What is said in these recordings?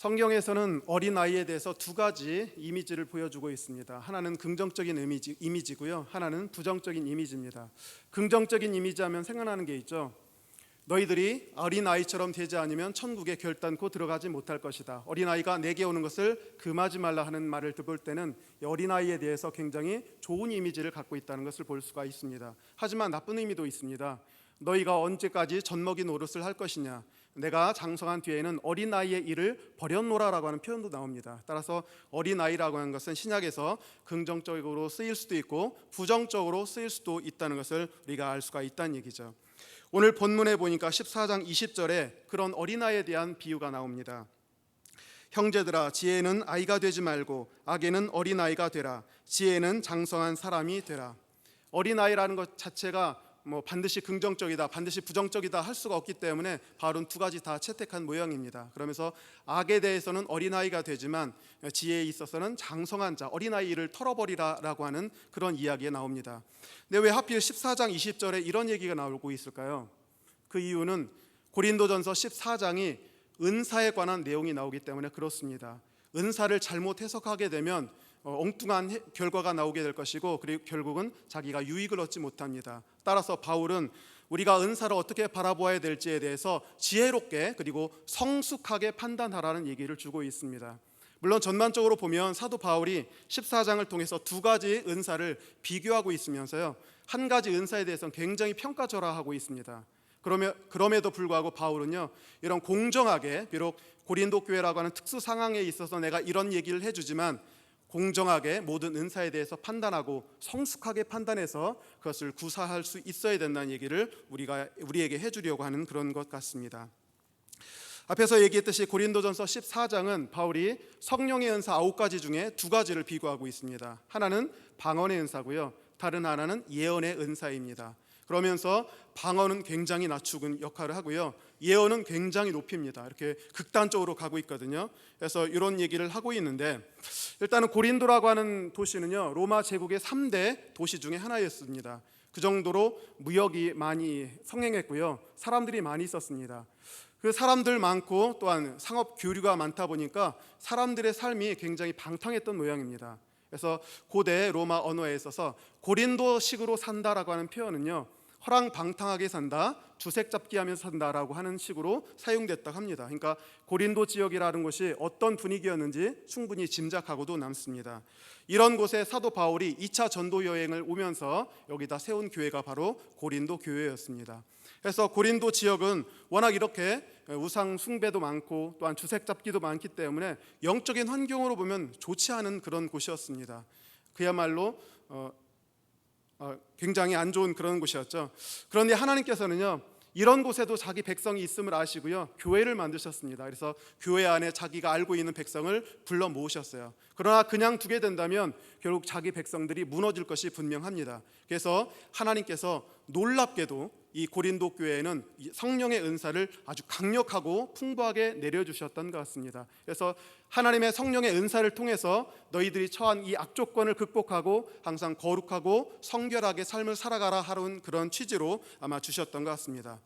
성경에서는 어린아이에 대해서 두 가지 이미지를 보여주고 있습니다. 하나는 긍정적인 이미지고요. 하나는 부정적인 이미지입니다. 긍정적인 이미지 하면 생각나는 게 있죠. 너희들이 어린아이처럼 되지 않으면 천국에 결단코 들어가지 못할 것이다. 어린아이가 내게 오는 것을 금하지 말라 하는 말을 들을 때는 어린아이에 대해서 굉장히 좋은 이미지를 갖고 있다는 것을 볼 수가 있습니다. 하지만 나쁜 의미도 있습니다. 너희가 언제까지 젖먹이 노릇을 할 것이냐, 내가 장성한 뒤에는 어린아이의 일을 버렸노라라고 하는 표현도 나옵니다. 따라서 어린아이라고 하는 것은 신약에서 긍정적으로 쓰일 수도 있고 부정적으로 쓰일 수도 있다는 것을 우리가 알 수가 있다는 얘기죠. 오늘 본문에 보니까 14장 20절에 그런 어린아이에 대한 비유가 나옵니다. 형제들아, 지혜는 아이가 되지 말고 악에는 어린아이가 되라. 지혜는 장성한 사람이 되라. 어린아이라는 것 자체가 반드시 긍정적이다, 반드시 부정적이다 할 수가 없기 때문에 바울은 두 가지 다 채택한 모양입니다. 그러면서 악에 대해서는 어린아이가 되지만 지혜에 있어서는 장성한 자, 어린아이 일을 털어버리라라고 하는 그런 이야기가 나옵니다. 근데 왜 하필 14장 20절에 이런 얘기가 나오고 있을까요? 그 이유는 고린도전서 14장이 은사에 관한 내용이 나오기 때문에 그렇습니다. 은사를 잘못 해석하게 되면 엉뚱한 결과가 나오게 될 것이고, 그리고 결국은 자기가 유익을 얻지 못합니다. 따라서 바울은 우리가 은사를 어떻게 바라보아야 될지에 대해서 지혜롭게 그리고 성숙하게 판단하라는 얘기를 주고 있습니다. 물론 전반적으로 보면 사도 바울이 14장을 통해서 두 가지 은사를 비교하고 있으면서요, 한 가지 은사에 대해서는 굉장히 평가절하하고 있습니다. 그럼에도 불구하고 바울은요, 이런 공정하게, 비록 고린도 교회라고 하는 특수 상황에 있어서 내가 이런 얘기를 해주지만 공정하게 모든 은사에 대해서 판단하고 성숙하게 판단해서 그것을 구사할 수 있어야 된다는 얘기를 우리에게 해주려고 하는 그런 것 같습니다. 앞에서 얘기했듯이 고린도전서 14장은 바울이 성령의 은사 9가지 중에 2가지를 비교하고 있습니다. 하나는 방언의 은사고요, 다른 하나는 예언의 은사입니다. 그러면서 방언은 굉장히 낮추는 역할을 하고요, 예언은 굉장히 높입니다. 이렇게 극단적으로 가고 있거든요. 그래서 이런 얘기를 하고 있는데, 일단은 고린도라고 하는 도시는요, 로마 제국의 3대 도시 중에 하나였습니다. 그 정도로 무역이 많이 성행했고요, 사람들이 많이 있었습니다. 그 사람들 많고 또한 상업 교류가 많다 보니까 사람들의 삶이 굉장히 방탕했던 모양입니다. 그래서 고대 로마 언어에 있어서 고린도식으로 산다라고 하는 표현은요, 허랑방탕하게 산다, 주색 잡기 하면서 산다라고 하는 식으로 사용됐다 합니다. 그러니까 고린도 지역이라는 곳이 어떤 분위기였는지 충분히 짐작하고도 남습니다. 이런 곳에 사도 바울이 2차 전도 여행을 오면서 여기다 세운 교회가 바로 고린도 교회였습니다. 그래서 고린도 지역은 워낙 이렇게 우상 숭배도 많고 또한 주색 잡기도 많기 때문에 영적인 환경으로 보면 좋지 않은 그런 곳이었습니다. 그야말로 굉장히 안 좋은 그런 곳이었죠. 그런데 하나님께서는요, 이런 곳에도 자기 백성이 있음을 아시고요, 교회를 만드셨습니다. 그래서 교회 안에 자기가 알고 있는 백성을 불러 모으셨어요. 그러나 그냥 두게 된다면 결국 자기 백성들이 무너질 것이 분명합니다. 그래서 하나님께서 놀랍게도 이 고린도 교회에는 성령의 은사를 아주 강력하고 풍부하게 내려주셨던 것 같습니다. 그래서 하나님의 성령의 은사를 통해서 너희들이 처한 이 악조건을 극복하고 항상 거룩하고 성결하게 삶을 살아가라 하는 그런 취지로 아마 주셨던 것 같습니다.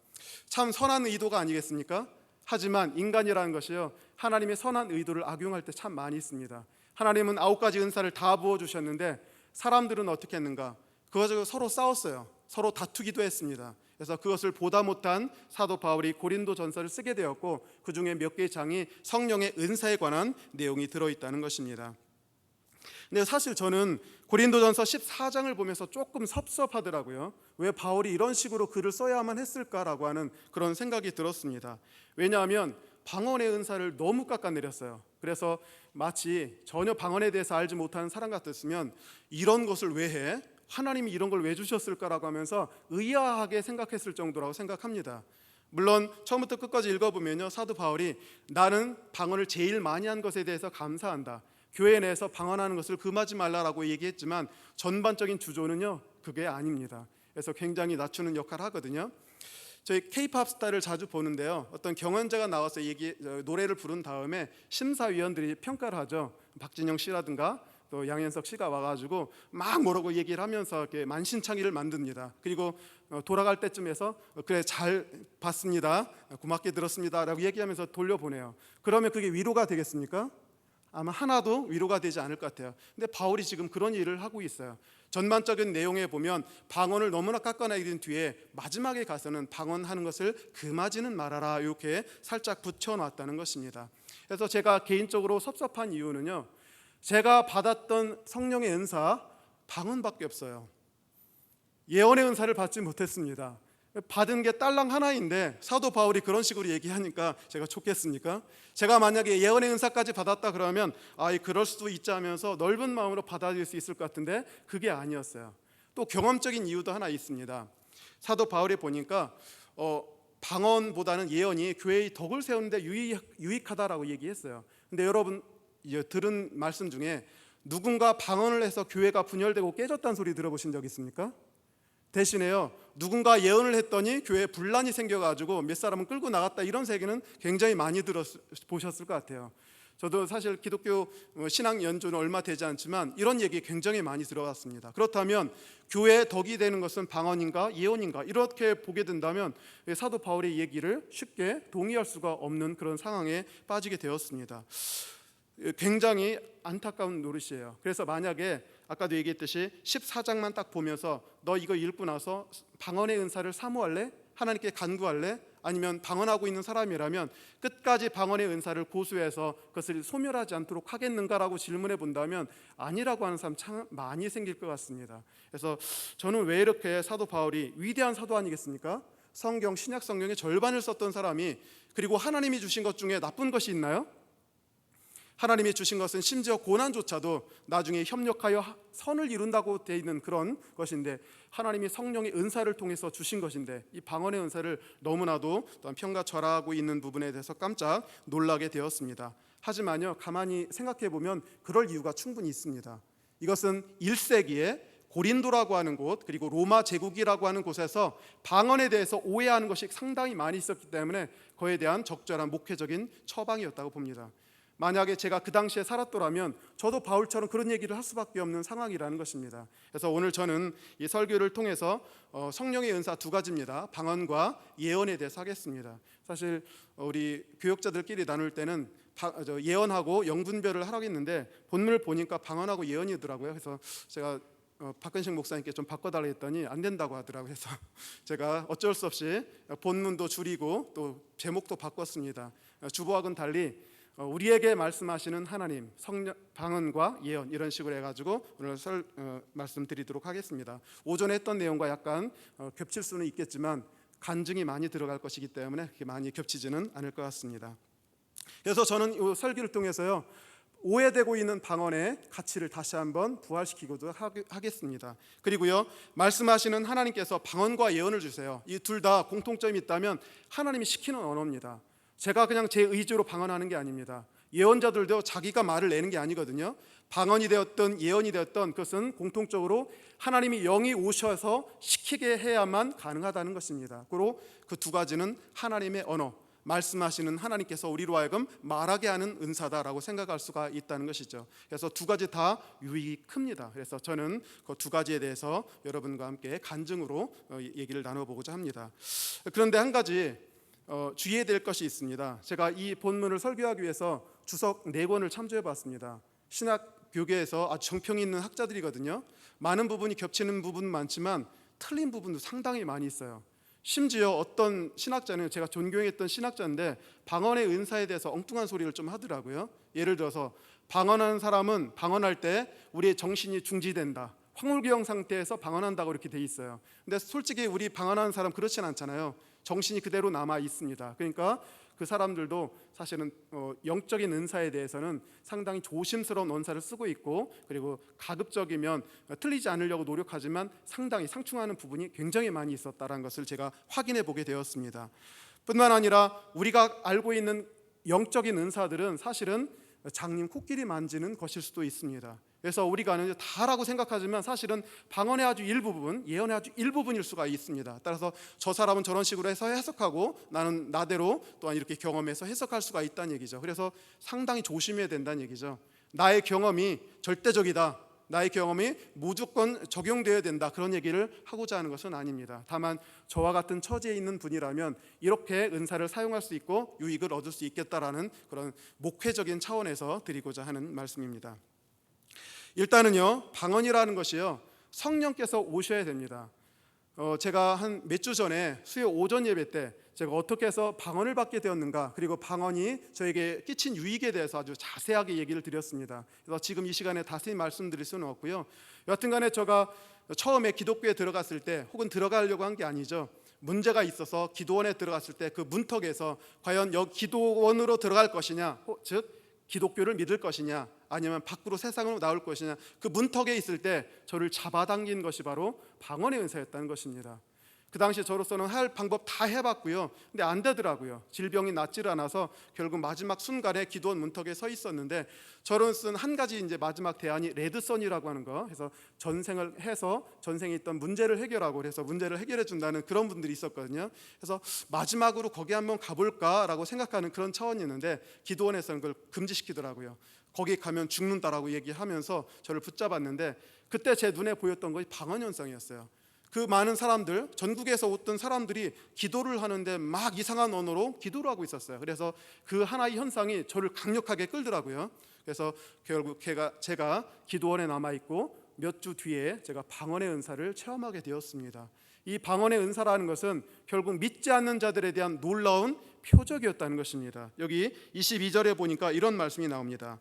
참 선한 의도가 아니겠습니까? 하지만 인간이라는 것이요, 하나님의 선한 의도를 악용할 때 참 많이 있습니다. 하나님은 9가지 은사를 다 부어주셨는데 사람들은 어떻게 했는가? 그거 가지고 서로 싸웠어요. 서로 다투기도 했습니다. 그래서 그것을 보다 못한 사도 바울이 고린도 전서를 쓰게 되었고, 그 중에 몇 개의 장이 성령의 은사에 관한 내용이 들어있다는 것입니다. 근데 사실 저는 고린도전서 14장을 보면서 조금 섭섭하더라고요. 왜 바울이 이런 식으로 글을 써야만 했을까라고 하는 그런 생각이 들었습니다. 왜냐하면 방언의 은사를 너무 깎아내렸어요. 그래서 마치 전혀 방언에 대해서 알지 못하는 사람 같았으면 이런 것을 왜 해? 하나님이 이런 걸 왜 주셨을까라고 하면서 의아하게 생각했을 정도라고 생각합니다. 물론 처음부터 끝까지 읽어보면요, 사도 바울이 나는 방언을 제일 많이 한 것에 대해서 감사한다, 교회 내에서 방언하는 것을 금하지 말라라고 얘기했지만 전반적인 주조는요, 그게 아닙니다. 그래서 굉장히 낮추는 역할을 하거든요. 저희 K-팝 스타를 자주 보는데요, 어떤 경연자가 나와서 노래를 부른 다음에 심사위원들이 평가를 하죠. 박진영 씨라든가 또 양현석 씨가 와가지고 막 뭐라고 얘기를 하면서 이렇게 만신창이를 만듭니다. 그리고 돌아갈 때쯤에서 그래 잘 봤습니다, 고맙게 들었습니다라고 얘기하면서 돌려보내요. 그러면 그게 위로가 되겠습니까? 아마 하나도 위로가 되지 않을 것 같아요. 근데 바울이 지금 그런 일을 하고 있어요. 전반적인 내용에 보면 방언을 너무나 깎아내린 뒤에 마지막에 가서는 방언하는 것을 금하지는 말아라 이렇게 살짝 붙여놨다는 것입니다. 그래서 제가 개인적으로 섭섭한 이유는요, 제가 받았던 성령의 은사 방언밖에 없어요. 예언의 은사를 받지 못했습니다. 받은 게 딸랑 하나인데 사도 바울이 그런 식으로 얘기하니까 제가 좋겠습니까? 제가 만약에 예언의 은사까지 받았다 그러면 그럴 수도 있지 하면서 넓은 마음으로 받아들일 수 있을 것 같은데 그게 아니었어요. 또 경험적인 이유도 하나 있습니다. 사도 바울이 보니까 방언보다는 예언이 교회의 덕을 세우는데 유익하다라고 얘기했어요. 근데 여러분 들은 말씀 중에 누군가 방언을 해서 교회가 분열되고 깨졌다는 소리 들어보신 적 있습니까? 대신에요, 누군가 예언을 했더니 교회에 분란이 생겨가지고 몇 사람은 끌고 나갔다, 이런 세계는 굉장히 많이 보셨을 것 같아요. 저도 사실 기독교 신앙 연주는 얼마 되지 않지만 이런 얘기 굉장히 많이 들어봤습니다. 그렇다면 교회의 덕이 되는 것은 방언인가 예언인가, 이렇게 보게 된다면 사도 바울의 얘기를 쉽게 동의할 수가 없는 그런 상황에 빠지게 되었습니다. 굉장히 안타까운 노릇이에요. 그래서 만약에 아까도 얘기했듯이 14장만 딱 보면서 너 이거 읽고 나서 방언의 은사를 사모할래? 하나님께 간구할래? 아니면 방언하고 있는 사람이라면 끝까지 방언의 은사를 고수해서 그것을 소멸하지 않도록 하겠는가라고 질문해 본다면 아니라고 하는 사람 참 많이 생길 것 같습니다. 그래서 저는 왜 이렇게 사도 바울이 위대한 사도 아니겠습니까? 성경, 신약 성경의 절반을 썼던 사람이, 그리고 하나님이 주신 것 중에 나쁜 것이 있나요? 하나님이 주신 것은 심지어 고난조차도 나중에 협력하여 선을 이룬다고 되어 있는 그런 것인데, 하나님이 성령의 은사를 통해서 주신 것인데 이 방언의 은사를 너무나도 또한 평가절하하고 있는 부분에 대해서 깜짝 놀라게 되었습니다. 하지만요, 가만히 생각해 보면 그럴 이유가 충분히 있습니다. 이것은 1세기에 고린도라고 하는 곳, 그리고 로마 제국이라고 하는 곳에서 방언에 대해서 오해하는 것이 상당히 많이 있었기 때문에 그에 대한 적절한 목회적인 처방이었다고 봅니다. 만약에 제가 그 당시에 살았더라면 저도 바울처럼 그런 얘기를 할 수밖에 없는 상황이라는 것입니다. 그래서 오늘 저는 이 설교를 통해서 성령의 은사 두 가지입니다. 방언과 예언에 대해서 하겠습니다. 사실 우리 교역자들끼리 나눌 때는 예언하고 영분별을 하라겠는데 본문을 보니까 방언하고 예언이더라고요. 그래서 제가 박근식 목사님께 좀 바꿔달라 했더니 안 된다고 하더라고요. 그래서 제가 어쩔 수 없이 본문도 줄이고 또 제목도 바꿨습니다. 주보하고는 달리 우리에게 말씀하시는 하나님, 성령, 방언과 예언, 이런 식으로 해가지고 오늘 말씀드리도록 하겠습니다. 오전에 했던 내용과 약간 겹칠 수는 있겠지만 간증이 많이 들어갈 것이기 때문에 그렇게 많이 겹치지는 않을 것 같습니다. 그래서 저는 이 설교를 통해서요, 오해되고 있는 방언의 가치를 다시 한번 부활시키고도 하겠습니다. 그리고요, 말씀하시는 하나님께서 방언과 예언을 주세요. 이 둘 다 공통점이 있다면 하나님이 시키는 언어입니다. 제가 그냥 제 의지로 방언하는 게 아닙니다. 예언자들도 자기가 말을 내는 게 아니거든요. 방언이 되었던 예언이 되었던 그것은 공통적으로 하나님이 영이 오셔서 시키게 해야만 가능하다는 것입니다. 그리고 그 두 가지는 하나님의 언어, 말씀하시는 하나님께서 우리로 하여금 말하게 하는 은사다라고 생각할 수가 있다는 것이죠. 그래서 두 가지 다 유익이 큽니다. 그래서 저는 그 두 가지에 대해서 여러분과 함께 간증으로 얘기를 나눠보고자 합니다. 그런데 한 가지 주의해야 될 것이 있습니다. 제가 이 본문을 설교하기 위해서 주석 4권을 참조해 봤습니다. 신학 교계에서 아주 정평이 있는 학자들이거든요. 많은 부분이 겹치는 부분은 많지만 틀린 부분도 상당히 많이 있어요. 심지어 어떤 신학자는, 제가 존경했던 신학자인데 방언의 은사에 대해서 엉뚱한 소리를 좀 하더라고요. 예를 들어서 방언하는 사람은 방언할 때 우리의 정신이 중지된다, 황홀기형 상태에서 방언한다고 이렇게 돼 있어요. 근데 솔직히 우리 방언하는 사람 그렇진 않잖아요. 정신이 그대로 남아 있습니다. 그러니까 그 사람들도 사실은 영적인 은사에 대해서는 상당히 조심스러운 언사를 쓰고 있고, 그리고 가급적이면 틀리지 않으려고 노력하지만 상당히 상충하는 부분이 굉장히 많이 있었다는 것을 제가 확인해 보게 되었습니다. 뿐만 아니라 우리가 알고 있는 영적인 은사들은 사실은 장님 코끼리 만지는 것일 수도 있습니다. 그래서 우리가 아는 다라고 생각하지만 사실은 방언의 아주 일부분, 예언의 아주 일부분일 수가 있습니다. 따라서 저 사람은 저런 식으로 해서 해석하고 나는 나대로 또한 이렇게 경험해서 해석할 수가 있다는 얘기죠. 그래서 상당히 조심해야 된다는 얘기죠. 나의 경험이 절대적이다, 나의 경험이 무조건 적용되어야 된다, 그런 얘기를 하고자 하는 것은 아닙니다. 다만 저와 같은 처지에 있는 분이라면 이렇게 은사를 사용할 수 있고 유익을 얻을 수 있겠다라는 그런 목회적인 차원에서 드리고자 하는 말씀입니다. 일단은요, 방언이라는 것이요, 성령께서 오셔야 됩니다. 제가 한 몇 주 전에 수요 오전 예배 때 제가 어떻게 해서 방언을 받게 되었는가, 그리고 방언이 저에게 끼친 유익에 대해서 아주 자세하게 얘기를 드렸습니다. 그래서 지금 이 시간에 다시 말씀드릴 수는 없고요. 여하튼간에 제가 처음에 기독교에 들어갔을 때, 혹은 들어가려고 한 게 아니죠, 문제가 있어서 기도원에 들어갔을 때 그 문턱에서 과연 여기 기도원으로 들어갈 것이냐, 즉 기독교를 믿을 것이냐, 아니면 밖으로 세상으로 나올 것이냐, 그 문턱에 있을 때 저를 잡아당긴 것이 바로 방언의 은사였다는 것입니다. 그 당시 저로서는 할 방법 다 해봤고요, 근데 안 되더라고요. 질병이 낫지를 않아서 결국 마지막 순간에 기도원 문턱에 서 있었는데, 저로서는 한 가지 이제 마지막 대안이 레드선이라고 하는 거 해서 전생을 해서 전생에 있던 문제를 해결하고, 그래서 문제를 해결해 준다는 그런 분들이 있었거든요. 그래서 마지막으로 거기 한번 가볼까라고 생각하는 그런 차원이었는데, 기도원에서는 그걸 금지시키더라고요. 거기 가면 죽는다라고 얘기하면서 저를 붙잡았는데, 그때 제 눈에 보였던 것이 방언 현상이었어요. 그 많은 사람들, 전국에서 어떤 사람들이 기도를 하는데 막 이상한 언어로 기도를 하고 있었어요. 그래서 그 하나의 현상이 저를 강력하게 끌더라고요. 그래서 결국 제가 기도원에 남아있고 몇 주 뒤에 제가 방언의 은사를 체험하게 되었습니다. 이 방언의 은사라는 것은 결국 믿지 않는 자들에 대한 놀라운 표적이었다는 것입니다. 여기 22절에 보니까 이런 말씀이 나옵니다.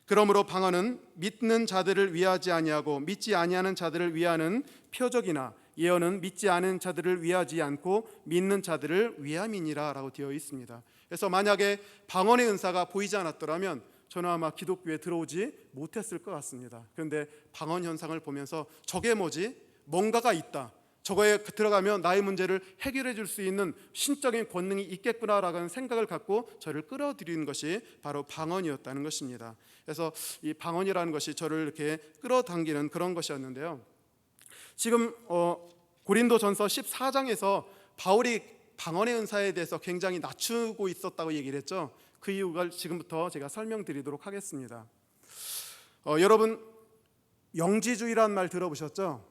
그러므로 방언은 믿는 자들을 위하지 아니하고 믿지 아니하는 자들을 위하는 표적이나 예언은 믿지 않은 자들을 위하지 않고 믿는 자들을 위함이니라 라고 되어 있습니다. 그래서 만약에 방언의 은사가 보이지 않았더라면 저는 아마 기독교에 들어오지 못했을 것 같습니다. 그런데 방언 현상을 보면서 저게 뭐지? 뭔가가 있다, 저거에 들어가면 나의 문제를 해결해 줄 수 있는 신적인 권능이 있겠구나라는 생각을 갖고 저를 끌어들이는 것이 바로 방언이었다는 것입니다. 그래서 이 방언이라는 것이 저를 이렇게 끌어당기는 그런 것이었는데요. 지금 고린도전서 14장에서 바울이 방언의 은사에 대해서 굉장히 낮추고 있었다고 얘기를 했죠. 그 이유를 지금부터 제가 설명드리도록 하겠습니다. 여러분, 영지주의라는 말 들어보셨죠?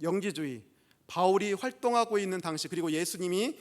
영지주의. 바울이 활동하고 있는 당시, 그리고 예수님이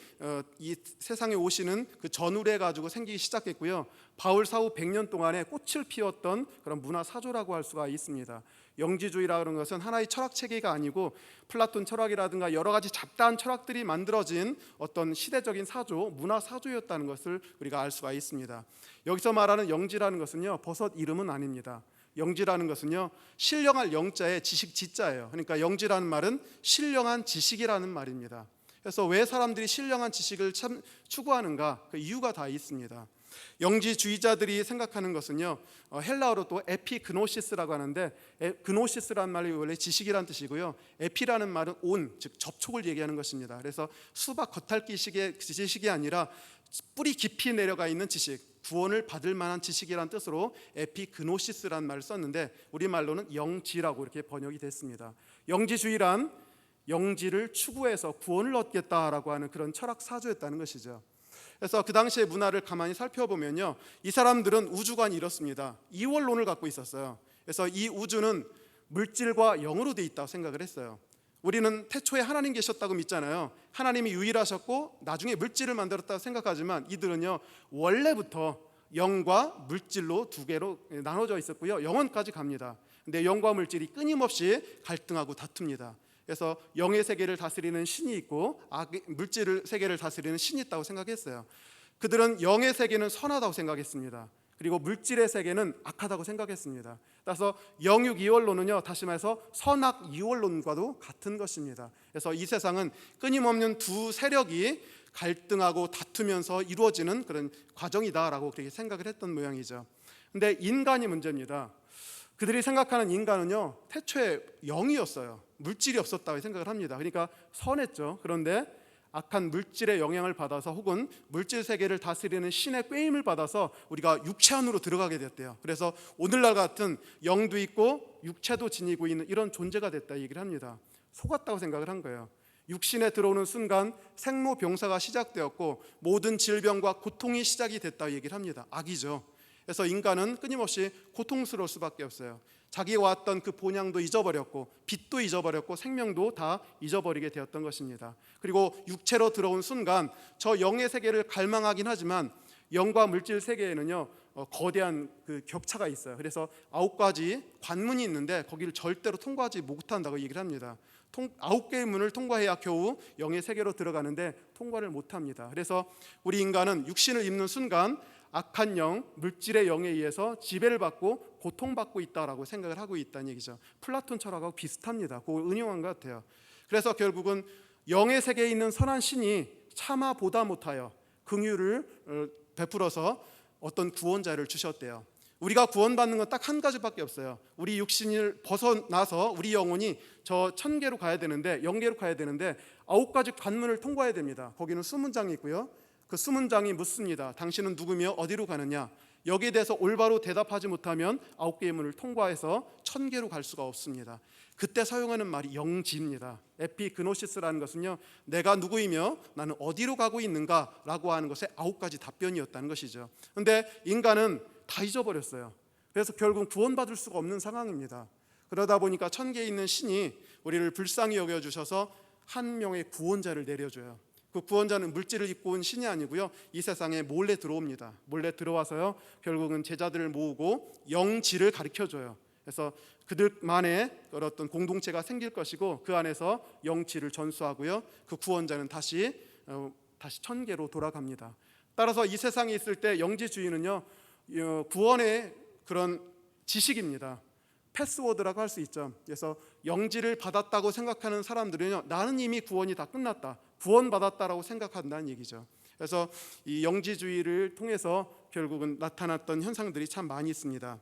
이 세상에 오시는 그 전후래 가지고 생기기 시작했고요. 바울 사후 100년 동안에 꽃을 피웠던 그런 문화 사조라고 할 수가 있습니다. 영지주의라는 것은 하나의 철학 체계가 아니고 플라톤 철학이라든가 여러 가지 잡다한 철학들이 만들어진 어떤 시대적인 사조, 문화 사조였다는 것을 우리가 알 수가 있습니다. 여기서 말하는 영지라는 것은요, 버섯 이름은 아닙니다. 영지라는 것은요, 신령할 영자에 지식 지자예요. 그러니까 영지라는 말은 신령한 지식이라는 말입니다. 그래서 왜 사람들이 신령한 지식을 참 추구하는가, 그 이유가 다 있습니다. 영지주의자들이 생각하는 것은요, 헬라어로 또 에피그노시스라고 하는데, 그노시스라는 말이 원래 지식이라는 뜻이고요, 에피라는 말은 온, 즉 접촉을 얘기하는 것입니다. 그래서 수박 겉핥기식의 지식이 아니라 뿌리 깊이 내려가 있는 지식, 구원을 받을 만한 지식이라는 뜻으로 에피그노시스라는 말을 썼는데, 우리말로는 영지라고 이렇게 번역이 됐습니다. 영지주의란 영지를 추구해서 구원을 얻겠다라고 하는 그런 철학 사조였다는 것이죠. 그래서 그 당시의 문화를 가만히 살펴보면요, 이 사람들은 우주관이 이렇습니다. 이원론을 갖고 있었어요. 그래서 이 우주는 물질과 영으로 돼 있다고 생각을 했어요. 우리는 태초에 하나님 계셨다고 믿잖아요. 하나님이 유일하셨고 나중에 물질을 만들었다고 생각하지만, 이들은요, 원래부터 영과 물질로 두 개로 나눠져 있었고요, 영원까지 갑니다. 근데 영과 물질이 끊임없이 갈등하고 다툽니다. 그래서 영의 세계를 다스리는 신이 있고 물질 세계를 다스리는 신이 있다고 생각했어요. 그들은 영의 세계는 선하다고 생각했습니다. 그리고 물질의 세계는 악하다고 생각했습니다. 따라서 영육이원론은요, 다시 말해서 선악이원론과도 같은 것입니다. 그래서 이 세상은 끊임없는 두 세력이 갈등하고 다투면서 이루어지는 그런 과정이다라고 그렇게 생각을 했던 모양이죠. 근데 인간이 문제입니다. 그들이 생각하는 인간은요, 태초에 영이었어요. 물질이 없었다고 생각을 합니다. 그러니까 선했죠. 그런데 악한 물질의 영향을 받아서, 혹은 물질 세계를 다스리는 신의 꾀임을 받아서 우리가 육체 안으로 들어가게 됐대요. 그래서 오늘날 같은 영도 있고 육체도 지니고 있는 이런 존재가 됐다 얘기를 합니다. 속았다고 생각을 한 거예요. 육신에 들어오는 순간 생로병사가 시작되었고 모든 질병과 고통이 시작이 됐다 얘기를 합니다. 악이죠. 그래서 인간은 끊임없이 고통스러울 수밖에 없어요. 자기가 왔던 그 본향도 잊어버렸고 빛도 잊어버렸고 생명도 다 잊어버리게 되었던 것입니다. 그리고 육체로 들어온 순간 저 영의 세계를 갈망하긴 하지만 영과 물질 세계에는요 거대한 그 격차가 있어요. 그래서 9가지 관문이 있는데 거기를 절대로 통과하지 못한다고 얘기를 합니다. 9개의 문을 통과해야 겨우 영의 세계로 들어가는데 통과를 못합니다. 그래서 우리 인간은 육신을 입는 순간 악한 영, 물질의 영에 의해서 지배를 받고 고통받고 있다라고 생각을 하고 있다는 얘기죠. 플라톤 철학하고 비슷합니다. 그거 은용한 것 같아요. 그래서 결국은 영의 세계에 있는 선한 신이 차마 보다 못하여 긍휼을 베풀어서 어떤 구원자를 주셨대요. 우리가 구원받는 건 딱 한 가지밖에 없어요. 우리 육신을 벗어나서 우리 영혼이 저 천계로 가야 되는데, 영계로 가야 되는데 9가지 관문을 통과해야 됩니다. 거기는 수문장이 있고요. 그 수문장이 묻습니다. 당신은 누구며 어디로 가느냐? 여기에 대해서 올바로 대답하지 못하면 9개의 문을 통과해서 천계로 갈 수가 없습니다. 그때 사용하는 말이 영지입니다. 에피그노시스라는 것은요, 내가 누구이며 나는 어디로 가고 있는가라고 하는 것에 9가지 답변이었다는 것이죠. 그런데 인간은 다 잊어버렸어요. 그래서 결국 구원받을 수가 없는 상황입니다. 그러다 보니까 천계에 있는 신이 우리를 불쌍히 여겨주셔서 한 명의 구원자를 내려줘요. 그 구원자는 물질을 입고 온 신이 아니고요, 이 세상에 몰래 들어옵니다. 몰래 들어와서요, 결국은 제자들을 모으고 영지를 가르쳐줘요. 그래서 그들만의 어떤 공동체가 생길 것이고 그 안에서 영지를 전수하고요, 그 구원자는 다시 천계로 돌아갑니다. 따라서 이 세상에 있을 때 영지주의는요, 구원의 그런 지식입니다. 패스워드라고 할 수 있죠. 그래서 영지를 받았다고 생각하는 사람들은요, 나는 이미 구원이 다 끝났다, 구원받았다라고 생각한다는 얘기죠. 그래서 이 영지주의를 통해서 결국은 나타났던 현상들이 참 많이 있습니다.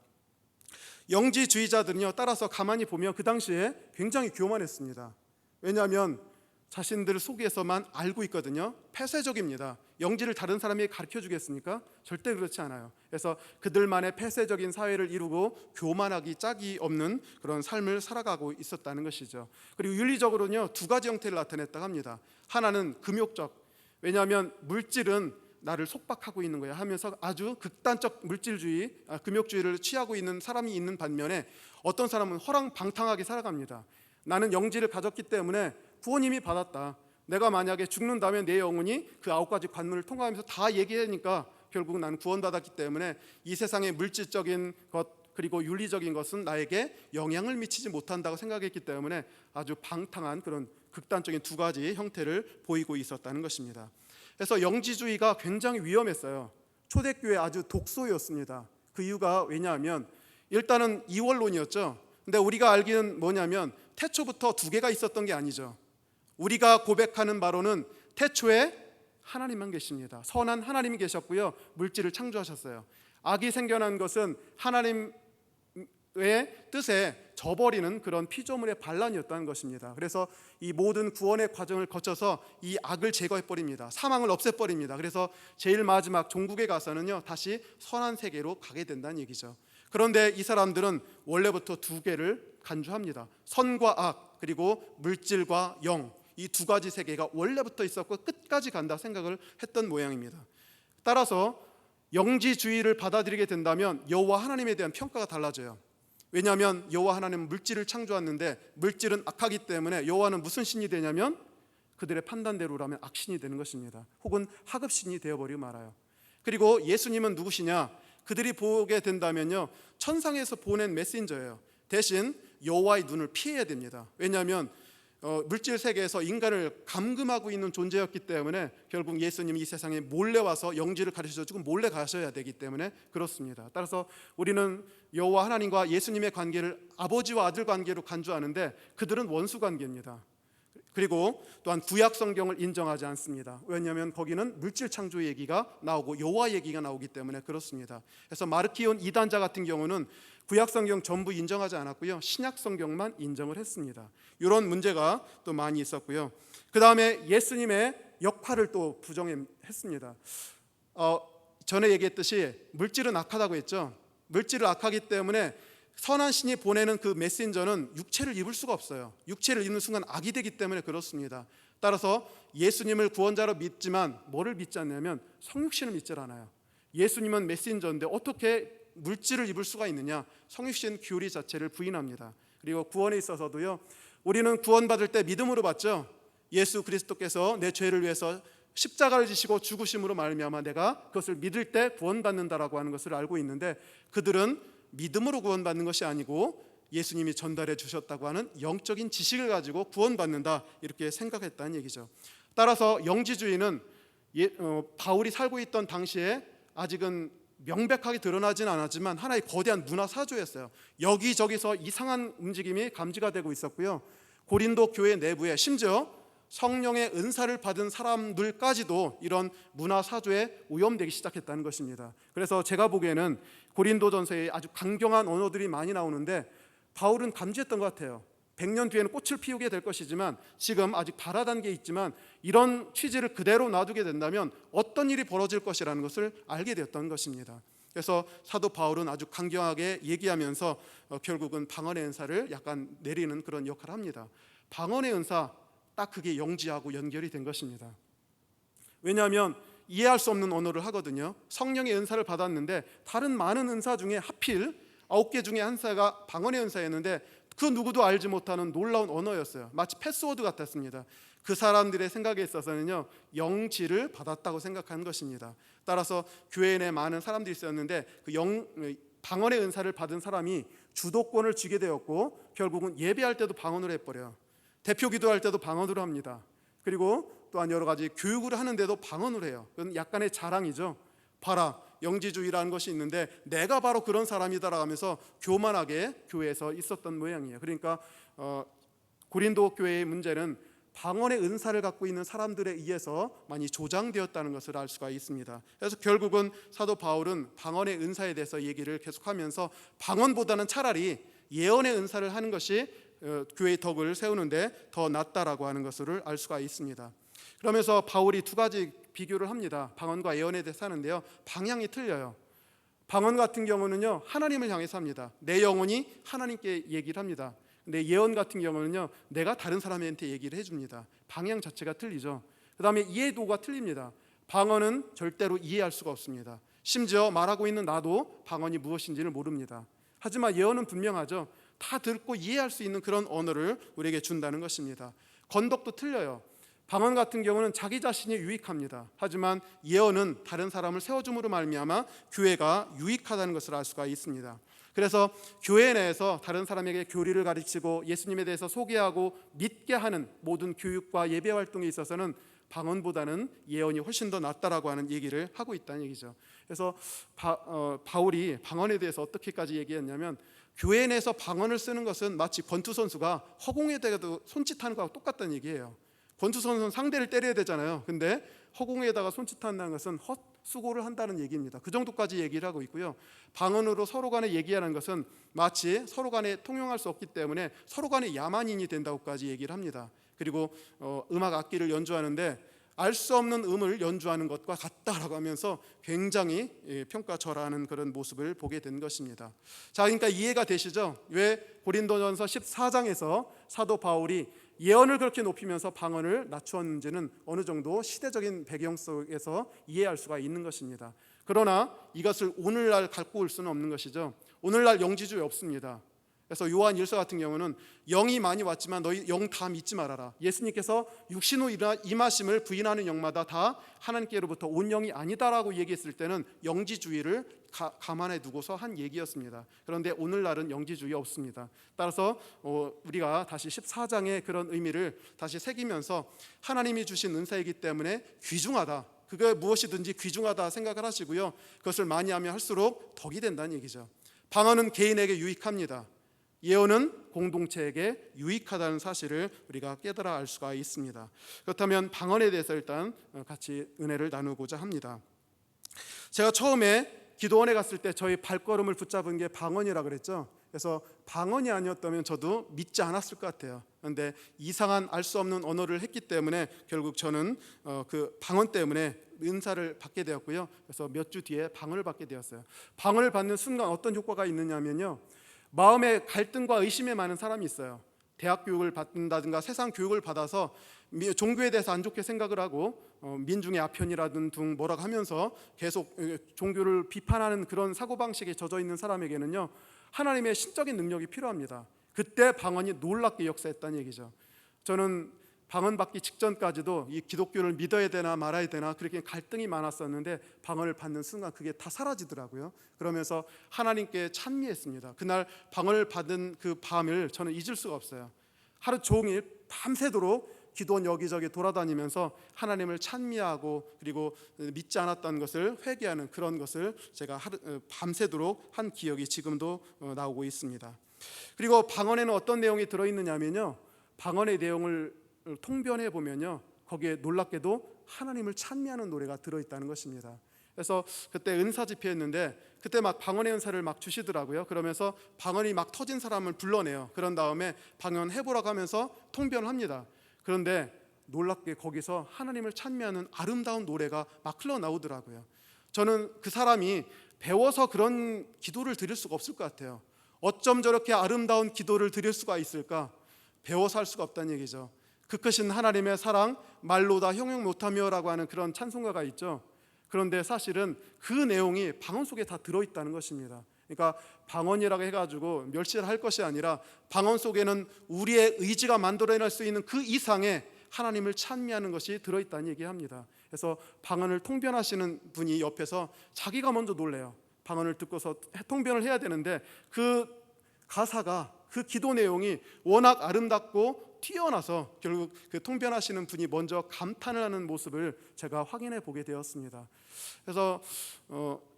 영지주의자들은요, 따라서 가만히 보면 그 당시에 굉장히 교만했습니다. 왜냐하면 자신들 속에서만 알고 있거든요. 폐쇄적입니다. 영지를 다른 사람에게 가르쳐 주겠습니까? 절대 그렇지 않아요. 그래서 그들만의 폐쇄적인 사회를 이루고 교만하기 짝이 없는 그런 삶을 살아가고 있었다는 것이죠. 그리고 윤리적으로는요, 2가지 형태를 나타냈다고 합니다. 하나는 금욕적, 왜냐하면 물질은 나를 속박하고 있는 거야 하면서 아주 극단적 물질주의, 금욕주의를 취하고 있는 사람이 있는 반면에 어떤 사람은 허랑방탕하게 살아갑니다. 나는 영지를 가졌기 때문에 구원 이미 받았다. 내가 만약에 죽는다면 내 영혼이 그 9가지 관문을 통과하면서 다 얘기하니까 결국 나는 구원받았기 때문에 이 세상의 물질적인 것 그리고 윤리적인 것은 나에게 영향을 미치지 못한다고 생각했기 때문에 아주 방탕한 그런 극단적인 2가지 형태를 보이고 있었다는 것입니다. 그래서 영지주의가 굉장히 위험했어요. 초대교회 아주 독소였습니다. 그 이유가 왜냐하면 일단은 이원론이었죠. 근데 우리가 알기는 뭐냐면 태초부터 2개가 있었던 게 아니죠. 우리가 고백하는 바로는 태초에 하나님만 계십니다. 선한 하나님이 계셨고요, 물질을 창조하셨어요. 악이 생겨난 것은 하나님의 뜻에 저버리는 그런 피조물의 반란이었다는 것입니다. 그래서 이 모든 구원의 과정을 거쳐서 이 악을 제거해버립니다. 사망을 없애버립니다. 그래서 제일 마지막 종국에 가서는요, 다시 선한 세계로 가게 된다는 얘기죠. 그런데 이 사람들은 원래부터 2개를 간주합니다. 선과 악, 그리고 물질과 영, 이 2가지 세계가 원래부터 있었고 끝까지 간다 생각을 했던 모양입니다. 따라서 영지주의를 받아들이게 된다면 여호와 하나님에 대한 평가가 달라져요. 왜냐하면 여호와 하나님은 물질을 창조했는데 물질은 악하기 때문에 여호와는 무슨 신이 되냐면 그들의 판단대로라면 악신이 되는 것입니다. 혹은 하급신이 되어버리고 말아요. 그리고 예수님은 누구시냐? 그들이 보게 된다면요, 천상에서 보낸 메신저예요. 대신 여호와의 눈을 피해야 됩니다. 왜냐하면 물질 세계에서 인간을 감금하고 있는 존재였기 때문에 결국 예수님이 이 세상에 몰래 와서 영지를 가르쳐주고 몰래 가셔야 되기 때문에 그렇습니다. 따라서 우리는 여호와 하나님과 예수님의 관계를 아버지와 아들 관계로 간주하는데 그들은 원수 관계입니다. 그리고 또한 구약 성경을 인정하지 않습니다. 왜냐하면 거기는 물질 창조 얘기가 나오고 여호와 얘기가 나오기 때문에 그렇습니다. 그래서 마르키온 이단자 같은 경우는 구약 성경 전부 인정하지 않았고요, 신약 성경만 인정을 했습니다. 이런 문제가 또 많이 있었고요. 그 다음에 예수님의 역할을 또 부정했습니다. 전에 얘기했듯이 물질은 악하다고 했죠. 물질은 악하기 때문에 선한 신이 보내는 그 메신저는 육체를 입을 수가 없어요. 육체를 입는 순간 악이 되기 때문에 그렇습니다. 따라서 예수님을 구원자로 믿지만 뭐를 믿지 않냐면 성육신을 믿지 않아요. 예수님은 메신저인데 어떻게 물질을 입을 수가 있느냐? 성육신 교리 자체를 부인합니다. 그리고 구원에 있어서도요, 우리는 구원받을 때 믿음으로 받죠. 예수 그리스도께서 내 죄를 위해서 십자가를 지시고 죽으심으로 말미암아 내가 그것을 믿을 때 구원받는다라고 하는 것을 알고 있는데, 그들은 믿음으로 구원받는 것이 아니고 예수님이 전달해 주셨다고 하는 영적인 지식을 가지고 구원받는다, 이렇게 생각했다는 얘기죠. 따라서 영지주의는 바울이 살고 있던 당시에 아직은 명백하게 드러나진 않았지만 하나의 거대한 문화 사조였어요. 여기저기서 이상한 움직임이 감지가 되고 있었고요. 고린도 교회 내부에 심지어 성령의 은사를 받은 사람들까지도 이런 문화 사조에 오염되기 시작했다는 것입니다. 그래서 제가 보기에는 고린도전서에 아주 강경한 언어들이 많이 나오는데 바울은 감지했던 것 같아요. 100년 뒤에는 꽃을 피우게 될 것이지만 지금 아직 발화 단계에 있지만 이런 취지를 그대로 놔두게 된다면 어떤 일이 벌어질 것이라는 것을 알게 되었던 것입니다. 그래서 사도 바울은 아주 강경하게 얘기하면서 결국은 방언의 은사를 약간 내리는 그런 역할을 합니다. 방언의 은사, 딱 그게 영지하고 연결이 된 것입니다. 왜냐하면 이해할 수 없는 언어를 하거든요. 성령의 은사를 받았는데 다른 많은 은사 중에 하필 9개 중에 한 사가 방언의 은사였는데 그 누구도 알지 못하는 놀라운 언어였어요. 마치 패스워드 같았습니다. 그 사람들의 생각에 있어서는요, 영지를 받았다고 생각하는 것입니다. 따라서 교회 내 많은 사람들이 있었는데 방언의 은사를 받은 사람이 주도권을 쥐게 되었고 결국은 예배할 때도 방언으로 해버려요. 대표 기도할 때도 방언으로 합니다. 그리고 또한 여러 가지 교육을 하는데도 방언으로 해요. 그건 약간의 자랑이죠. 봐라, 영지주의라는 것이 있는데 내가 바로 그런 사람이다라고 하면서 교만하게 교회에서 있었던 모양이에요. 그러니까 고린도 교회의 문제는 방언의 은사를 갖고 있는 사람들에 의해서 많이 조장되었다는 것을 알 수가 있습니다. 그래서 결국은 사도 바울은 방언의 은사에 대해서 얘기를 계속하면서 방언보다는 차라리 예언의 은사를 하는 것이 교회의 덕을 세우는데 더 낫다라고 하는 것을 알 수가 있습니다. 그러면서 바울이 두 가지 비교를 합니다. 방언과 예언에 대해서 하는데요, 방향이 틀려요. 방언 같은 경우는요, 하나님을 향해서 합니다. 내 영혼이 하나님께 얘기를 합니다. 근데 예언 같은 경우는요, 내가 다른 사람한테 얘기를 해줍니다. 방향 자체가 틀리죠. 그 다음에 이해도가 틀립니다. 방언은 절대로 이해할 수가 없습니다. 심지어 말하고 있는 나도 방언이 무엇인지를 모릅니다. 하지만 예언은 분명하죠. 다 듣고 이해할 수 있는 그런 언어를 우리에게 준다는 것입니다. 건덕도 틀려요. 방언 같은 경우는 자기 자신이 유익합니다. 하지만 예언은 다른 사람을 세워줌으로 말미암아 교회가 유익하다는 것을 알 수가 있습니다. 그래서 교회 내에서 다른 사람에게 교리를 가르치고 예수님에 대해서 소개하고 믿게 하는 모든 교육과 예배 활동에 있어서는 방언보다는 예언이 훨씬 더 낫다라고 하는 얘기를 하고 있다는 얘기죠. 그래서 바울이 방언에 대해서 어떻게까지 얘기했냐면, 교회 내에서 방언을 쓰는 것은 마치 권투 선수가 허공에다가도 손짓하는 것과 똑같다는 얘기예요. 권투 선수는 상대를 때려야 되잖아요. 근데 허공에다가 손짓한다는 것은 헛수고를 한다는 얘기입니다. 그 정도까지 얘기를 하고 있고요. 방언으로 서로 간에 얘기하는 것은 마치 서로 간에 통용할 수 없기 때문에 서로 간에 야만인이 된다고까지 얘기를 합니다. 그리고 음악 악기를 연주하는데 알 수 없는 음을 연주하는 것과 같다라고 하면서 굉장히 평가절하하는 그런 모습을 보게 된 것입니다. 자, 그러니까 이해가 되시죠? 왜 고린도전서 14장에서 사도 바울이 예언을 그렇게 높이면서 방언을 낮추었는지는 어느 정도 시대적인 배경 속에서 이해할 수가 있는 것입니다. 그러나 이것을 오늘날 갖고 올 수는 없는 것이죠. 오늘날 영지주의 없습니다. 그래서 요한 1서 같은 경우는 영이 많이 왔지만 너희 영 다 믿지 말아라. 예수님께서 육신 후 임하심을 부인하는 영마다 다 하나님께로부터 온 영이 아니다라고 얘기했을 때는 영지주의를 감안해 두고서 한 얘기였습니다. 그런데 오늘날은 영지주의 없습니다. 따라서 우리가 다시 14장의 그런 의미를 다시 새기면서 하나님이 주신 은사이기 때문에 귀중하다, 그게 무엇이든지 귀중하다 생각을 하시고요, 그것을 많이 하면 할수록 덕이 된다는 얘기죠. 방언은 개인에게 유익합니다. 예언은 공동체에게 유익하다는 사실을 우리가 깨달아 알 수가 있습니다. 그렇다면 방언에 대해서 일단 같이 은혜를 나누고자 합니다. 제가 처음에 기도원에 갔을 때 저희 발걸음을 붙잡은 게 방언이라 그랬죠. 그래서 방언이 아니었다면 저도 믿지 않았을 것 같아요. 그런데 이상한 알 수 없는 언어를 했기 때문에 결국 저는 그 방언 때문에 은사를 받게 되었고요. 그래서 몇 주 뒤에 방언을 받게 되었어요. 방언을 받는 순간 어떤 효과가 있느냐면요, 마음에 갈등과 의심에 많은 사람이 있어요. 대학 교육을 받는다든가 세상 교육을 받아서 종교에 대해서 안 좋게 생각을 하고 민중의 아편이라든 등 뭐라고 하면서 계속 종교를 비판하는 그런 사고방식에 젖어 있는 사람에게는요, 하나님의 신적인 능력이 필요합니다. 그때 방언이 놀랍게 역사했다는 얘기죠. 저는 방언 받기 직전까지도 이 기독교를 믿어야 되나 말아야 되나 그렇게 갈등이 많았었는데, 방언을 받는 순간 그게 다 사라지더라고요. 그러면서 하나님께 찬미했습니다. 그날 방언을 받은 그 밤을 저는 잊을 수가 없어요. 하루 종일 밤새도록 기도원 여기저기 돌아다니면서 하나님을 찬미하고, 그리고 믿지 않았던 것을 회개하는 그런 것을 제가 밤새도록 한 기억이 지금도 나오고 있습니다. 그리고 방언에는 어떤 내용이 들어있느냐면요, 방언의 내용을 통변해 보면요, 거기에 놀랍게도 하나님을 찬미하는 노래가 들어있다는 것입니다. 그래서 그때 은사 집회했는데 그때 막 방언의 은사를 막 주시더라고요. 그러면서 방언이 막 터진 사람을 불러내요. 그런 다음에 방언 해보라고 하면서 통변을 합니다. 그런데 놀랍게 거기서 하나님을 찬미하는 아름다운 노래가 막 흘러나오더라고요. 저는 그 사람이 배워서 그런 기도를 드릴 수가 없을 것 같아요. 어쩜 저렇게 아름다운 기도를 드릴 수가 있을까? 배워서 할 수가 없다는 얘기죠. 그 크신 하나님의 사랑 말로 다 형용 못하며라고 하는 그런 찬송가가 있죠. 그런데 사실은 그 내용이 방언 속에 다 들어있다는 것입니다. 그러니까 방언이라고 해가지고 멸시를 할 것이 아니라, 방언 속에는 우리의 의지가 만들어낼 수 있는 그 이상의 하나님을 찬미하는 것이 들어있다는 얘기합니다. 그래서 방언을 통변하시는 분이 옆에서 자기가 먼저 놀래요. 방언을 듣고서 통변을 해야 되는데 그 가사가, 그 기도 내용이 워낙 아름답고 뛰어나서 결국 그 통변하시는 분이 먼저 감탄을 하는 모습을 제가 확인해 보게 되었습니다. 그래서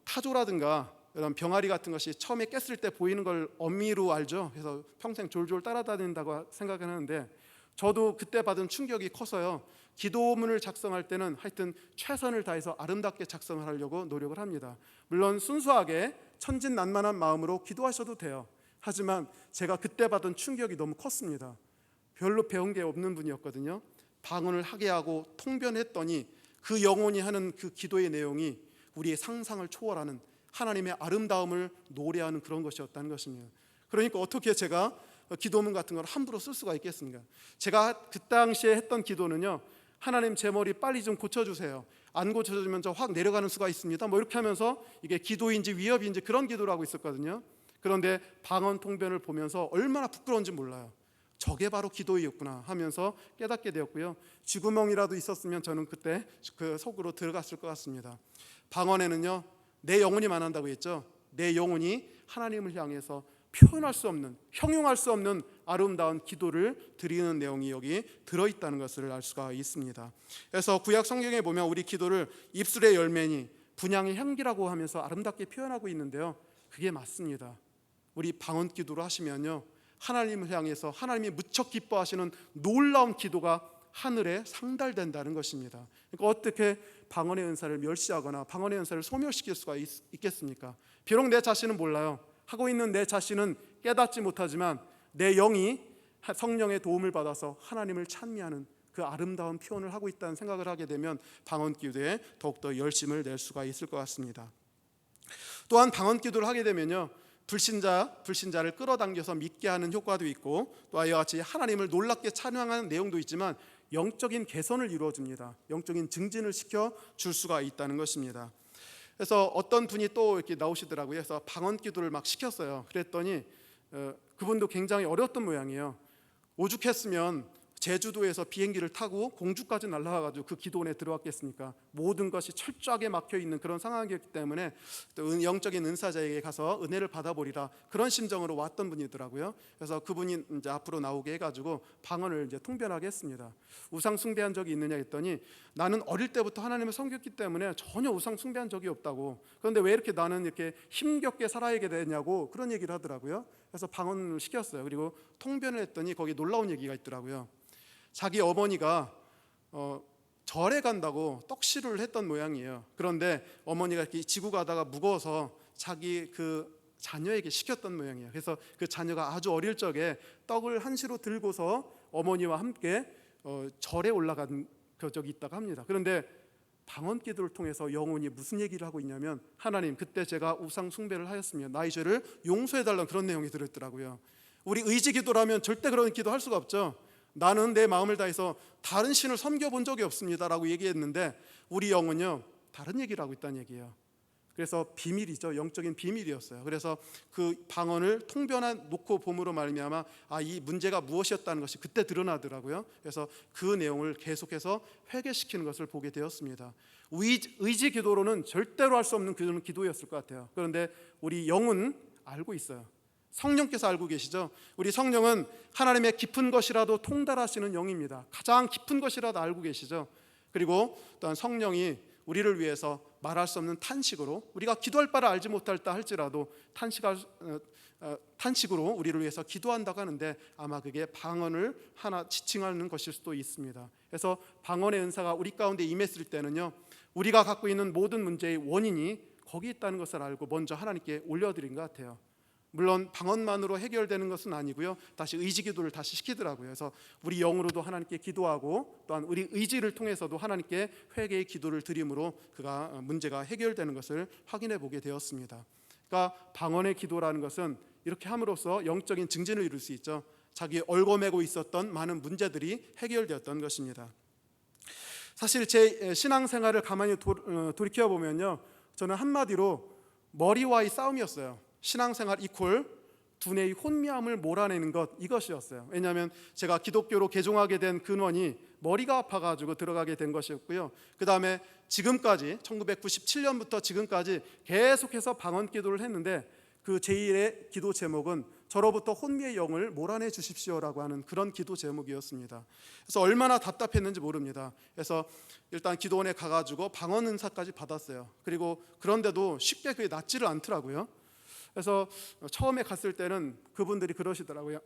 타조라든가 이런 병아리 같은 것이 처음에 깼을 때 보이는 걸 어미로 알죠. 그래서 평생 졸졸 따라다닌다고 생각하는데, 저도 그때 받은 충격이 커서요, 기도문을 작성할 때는 하여튼 최선을 다해서 아름답게 작성을 하려고 노력을 합니다. 물론 순수하게 천진난만한 마음으로 기도하셔도 돼요. 하지만 제가 그때 받은 충격이 너무 컸습니다. 별로 배운 게 없는 분이었거든요. 방언을 하게 하고 통변했더니 그 영혼이 하는 그 기도의 내용이 우리의 상상을 초월하는 하나님의 아름다움을 노래하는 그런 것이었다는 것입니다. 그러니까 어떻게 제가 기도문 같은 걸 함부로 쓸 수가 있겠습니까? 제가 그 당시에 했던 기도는요, 하나님 제 머리 빨리 좀 고쳐주세요. 안 고쳐주면 저 확 내려가는 수가 있습니다. 뭐 이렇게 하면서 이게 기도인지 위협인지 그런 기도를 하고 있었거든요. 그런데 방언 통변을 보면서 얼마나 부끄러운지 몰라요. 저게 바로 기도이었구나 하면서 깨닫게 되었고요. 쥐구멍이라도 있었으면 저는 그때 그 속으로 들어갔을 것 같습니다. 방언에는요, 내 영혼이 말한다고 했죠. 내 영혼이 하나님을 향해서 표현할 수 없는, 형용할 수 없는 아름다운 기도를 드리는 내용이 여기 들어있다는 것을 알 수가 있습니다. 그래서 구약 성경에 보면 우리 기도를 입술의 열매니 분향의 향기라고 하면서 아름답게 표현하고 있는데요, 그게 맞습니다. 우리 방언 기도를 하시면요, 하나님을 향해서 하나님이 무척 기뻐하시는 놀라운 기도가 하늘에 상달된다는 것입니다. 그러니까 어떻게 방언의 은사를 멸시하거나 방언의 은사를 소멸시킬 수가 있겠습니까? 비록 내 자신은 몰라요. 하고 있는 내 자신은 깨닫지 못하지만 내 영이 성령의 도움을 받아서 하나님을 찬미하는 그 아름다운 표현을 하고 있다는 생각을 하게 되면 방언 기도에 더욱더 열심을 낼 수가 있을 것 같습니다. 또한 방언 기도를 하게 되면요, 불신자를 끌어당겨서 믿게 하는 효과도 있고, 또 이와 같이 하나님을 놀랍게 찬양하는 내용도 있지만 영적인 개선을 이루어줍니다. 영적인 증진을 시켜줄 수가 있다는 것입니다. 그래서 어떤 분이 또 이렇게 나오시더라고요. 그래서 방언 기도를 막 시켰어요. 그랬더니 그분도 굉장히 어려웠던 모양이에요. 오죽했으면 제주도에서 비행기를 타고 공주까지 날아가가지고 그 기도원에 들어왔겠습니까? 모든 것이 철저하게 막혀있는 그런 상황이었기 때문에 또 영적인 은사자에게 가서 은혜를 받아보리라, 그런 심정으로 왔던 분이더라고요. 그래서 그분이 이제 앞으로 나오게 해가지고 방언을 이제 통변하게 했습니다. 우상 숭배한 적이 있느냐 했더니, 나는 어릴 때부터 하나님을 섬겼기 때문에 전혀 우상 숭배한 적이 없다고. 그런데 왜 이렇게 나는 이렇게 힘겹게 살아야게 되냐고 그런 얘기를 하더라고요. 그래서 방언을 시켰어요. 그리고 통변을 했더니 거기 놀라운 얘기가 있더라고요. 자기 어머니가 절에 간다고 떡시루를 했던 모양이에요. 그런데 어머니가 이렇게 지고 가다가 무거워서 자기 그 자녀에게 시켰던 모양이에요. 그래서 그 자녀가 아주 어릴 적에 떡을 한 시로 들고서 어머니와 함께 절에 올라간 적이 있다고 합니다. 그런데 방언 기도를 통해서 영혼이 무슨 얘기를 하고 있냐면, 하나님, 그때 제가 우상 숭배를 하였으면 나의 죄를 용서해달라는 그런 내용이 들어있더라고요. 우리 의지 기도라면 절대 그런 기도 할 수가 없죠. 나는 내 마음을 다해서 다른 신을 섬겨본 적이 없습니다라고 얘기했는데 우리 영은요 다른 얘기를 하고 있다는 얘기예요. 그래서 비밀이죠. 영적인 비밀이었어요. 그래서 그 방언을 통변해 놓고 봄으로 말미암아 이 문제가 무엇이었다는 것이 그때 드러나더라고요. 그래서 그 내용을 계속해서 회개시키는 것을 보게 되었습니다. 의지 기도로는 절대로 할 수 없는 그런 기도였을 것 같아요. 그런데 우리 영은 알고 있어요. 성령께서 알고 계시죠. 우리 성령은 하나님의 깊은 것이라도 통달하시는 영입니다. 가장 깊은 것이라도 알고 계시죠. 그리고 또한 성령이 우리를 위해서 말할 수 없는 탄식으로, 우리가 기도할 바를 알지 못할다 할지라도 탄식으로 우리를 위해서 기도한다고 하는데 아마 그게 방언을 하나 지칭하는 것일 수도 있습니다. 그래서 방언의 은사가 우리 가운데 임했을 때는요, 우리가 갖고 있는 모든 문제의 원인이 거기 있다는 것을 알고 먼저 하나님께 올려드린 것 같아요. 물론 방언만으로 해결되는 것은 아니고요, 다시 의지 기도를 다시 시키더라고요. 그래서 우리 영으로도 하나님께 기도하고 또한 우리 의지를 통해서도 하나님께 회개의 기도를 드림으로 그가 문제가 해결되는 것을 확인해 보게 되었습니다. 그러니까 방언의 기도라는 것은 이렇게 함으로써 영적인 증진을 이룰 수 있죠. 자기 얽어매고 있었던 많은 문제들이 해결되었던 것입니다. 사실 제 신앙생활을 가만히 돌이켜 보면요, 저는 한마디로 머리와의 싸움이었어요. 신앙생활 이퀄 두뇌의 혼미함을 몰아내는 것, 이것이었어요. 왜냐하면 제가 기독교로 개종하게 된 근원이 머리가 아파가지고 들어가게 된 것이었고요. 그 다음에 지금까지 1997년부터 지금까지 계속해서 방언 기도를 했는데 그 제1의 기도 제목은 저로부터 혼미의 영을 몰아내 주십시오라고 하는 그런 기도 제목이었습니다. 그래서 얼마나 답답했는지 모릅니다. 그래서 일단 기도원에 가가지고 방언 은사까지 받았어요. 그리고 그런데도 쉽게 그게 낫지를 않더라고요. 그래서 처음에 갔을 때는 그분들이 그러시더라고요.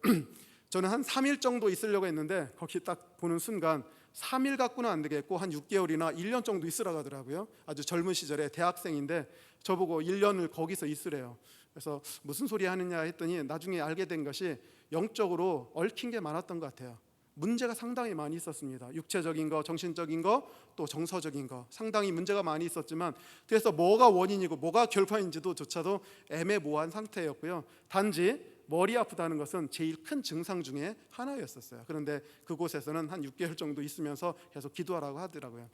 저는 한 3일 정도 있으려고 했는데 거기 딱 보는 순간 3일 갖고는 안 되겠고 한 6개월이나 1년 정도 있으라고 하더라고요. 아주 젊은 시절에 대학생인데 저보고 1년을 거기서 있으래요. 그래서 무슨 소리 하느냐 했더니 나중에 알게 된 것이 영적으로 얽힌 게 많았던 것 같아요. 문제가 상당히 많이 있었습니다. 육체적인 거, 정신적인 거, 또 정서적인 거 상당히 문제가 많이 있었지만 그래서 뭐가 원인이고 뭐가 결과인지도 조차도 애매모호한 상태였고요. 단지 머리 아프다는 것은 제일 큰 증상 중에 하나였었어요. 그런데 그곳에서는 한 6개월 정도 있으면서 계속 기도하라고 하더라고요.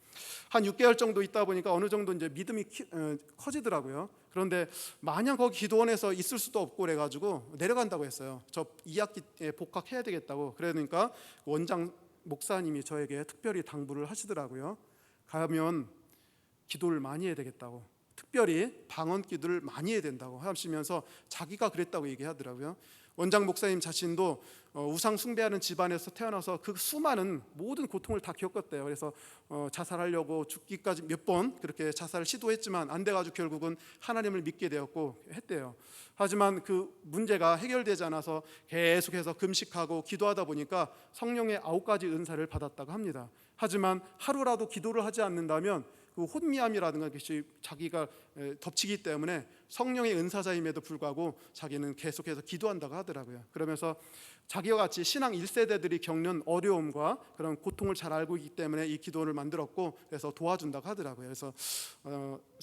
한 6개월 정도 있다 보니까 어느 정도 이제 믿음이 커지더라고요. 그런데 마냥 거기 기도원에서 있을 수도 없고 그래가지고 내려간다고 했어요. 저 2학기에 복학해야 되겠다고. 그러니까 원장 목사님이 저에게 특별히 당부를 하시더라고요. 가면 기도를 많이 해야 되겠다고, 특별히 방언 기도를 많이 해야 된다고 하시면서 자기가 그랬다고 얘기하더라고요. 원장 목사님 자신도 우상 숭배하는 집안에서 태어나서 그 수많은 모든 고통을 다 겪었대요. 그래서 자살하려고 죽기까지 몇 번 그렇게 자살을 시도했지만 안 돼가지고 결국은 하나님을 믿게 되었고 했대요. 하지만 그 문제가 해결되지 않아서 계속해서 금식하고 기도하다 보니까 성령의 9가지 은사를 받았다고 합니다. 하지만 하루라도 기도를 하지 않는다면 그 혼미함이라든가 것이 자기가 덮치기 때문에 성령의 은사자임에도 불구하고 자기는 계속해서 기도한다고 하더라고요. 그러면서 자기와 같이 신앙 1세대들이 겪는 어려움과 그런 고통을 잘 알고 있기 때문에 이 기도를 만들었고 그래서 도와준다고 하더라고요. 그래서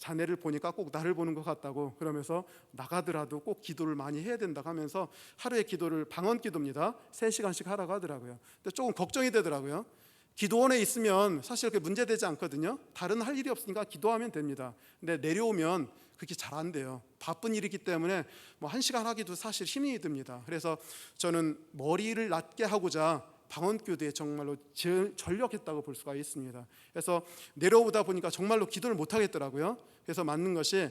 자네를 보니까 꼭 나를 보는 것 같다고, 그러면서 나가더라도 꼭 기도를 많이 해야 된다고 하면서 하루의 기도를 방언 기도입니다. 3시간씩 하라고 하더라고요. 근데 조금 걱정이 되더라고요. 기도원에 있으면 사실 그렇게 문제되지 않거든요. 다른 할 일이 없으니까 기도하면 됩니다. 근데 내려오면 그렇게 잘 안 돼요. 바쁜 일이기 때문에 뭐 1시간 하기도 사실 힘이 듭니다. 그래서 저는 머리를 낫게 하고자 방언 기도에 정말로 전력했다고 볼 수가 있습니다. 그래서 내려오다 보니까 정말로 기도를 못 하겠더라고요. 그래서 맞는 것이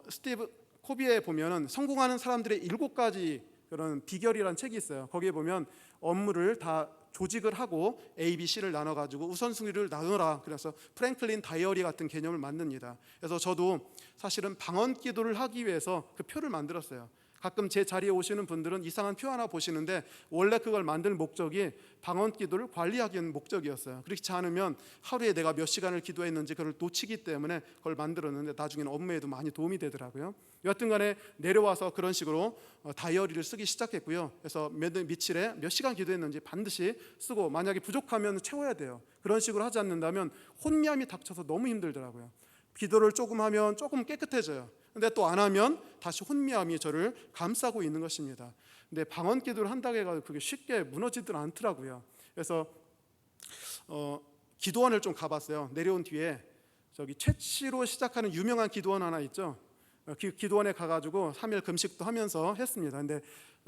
스티브 코비에 보면은 성공하는 사람들의 7가지 그런 비결이라는 책이 있어요. 거기에 보면 업무를 다 조직을 하고 A, B, C를 나눠가지고 우선순위를 나누라. 그래서 프랭클린 다이어리 같은 개념을 만듭니다. 그래서 저도 사실은 방언 기도를 하기 위해서 그 표를 만들었어요. 가끔 제 자리에 오시는 분들은 이상한 표 하나 보시는데 원래 그걸 만들 목적이 방언 기도를 관리하기 위한 목적이었어요. 그렇지 않으면 하루에 내가 몇 시간을 기도했는지 그걸 놓치기 때문에 그걸 만들었는데 나중에는 업무에도 많이 도움이 되더라고요. 여하튼 간에 내려와서 그런 식으로 다이어리를 쓰기 시작했고요. 그래서 며칠에 몇 시간 기도했는지 반드시 쓰고 만약에 부족하면 채워야 돼요. 그런 식으로 하지 않는다면 혼미함이 닥쳐서 너무 힘들더라고요. 기도를 조금 하면 조금 깨끗해져요. 근데 또 안 하면 다시 혼미함이 저를 감싸고 있는 것입니다. 근데 방언 기도를 한다고 해서 그게 쉽게 무너지들 않더라고요. 그래서 기도원을 좀 가봤어요. 내려온 뒤에 저기 최치로 시작하는 유명한 기도원 하나 있죠. 그 기도원에 가가지고 3일 금식도 하면서 했습니다. 근데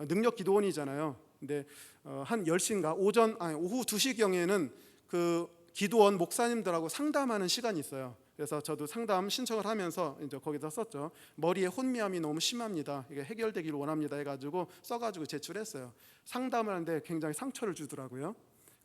능력 기도원이잖아요. 근데 한 10시인가 오후 2시경에는 그 기도원 목사님들하고 상담하는 시간이 있어요. 그래서 저도 상담 신청을 하면서 이제 거기다 썼죠. 머리에 혼미함이 너무 심합니다. 이게 해결되기를 원합니다 해가지고 써가지고 제출했어요. 상담을 하는데 굉장히 상처를 주더라고요.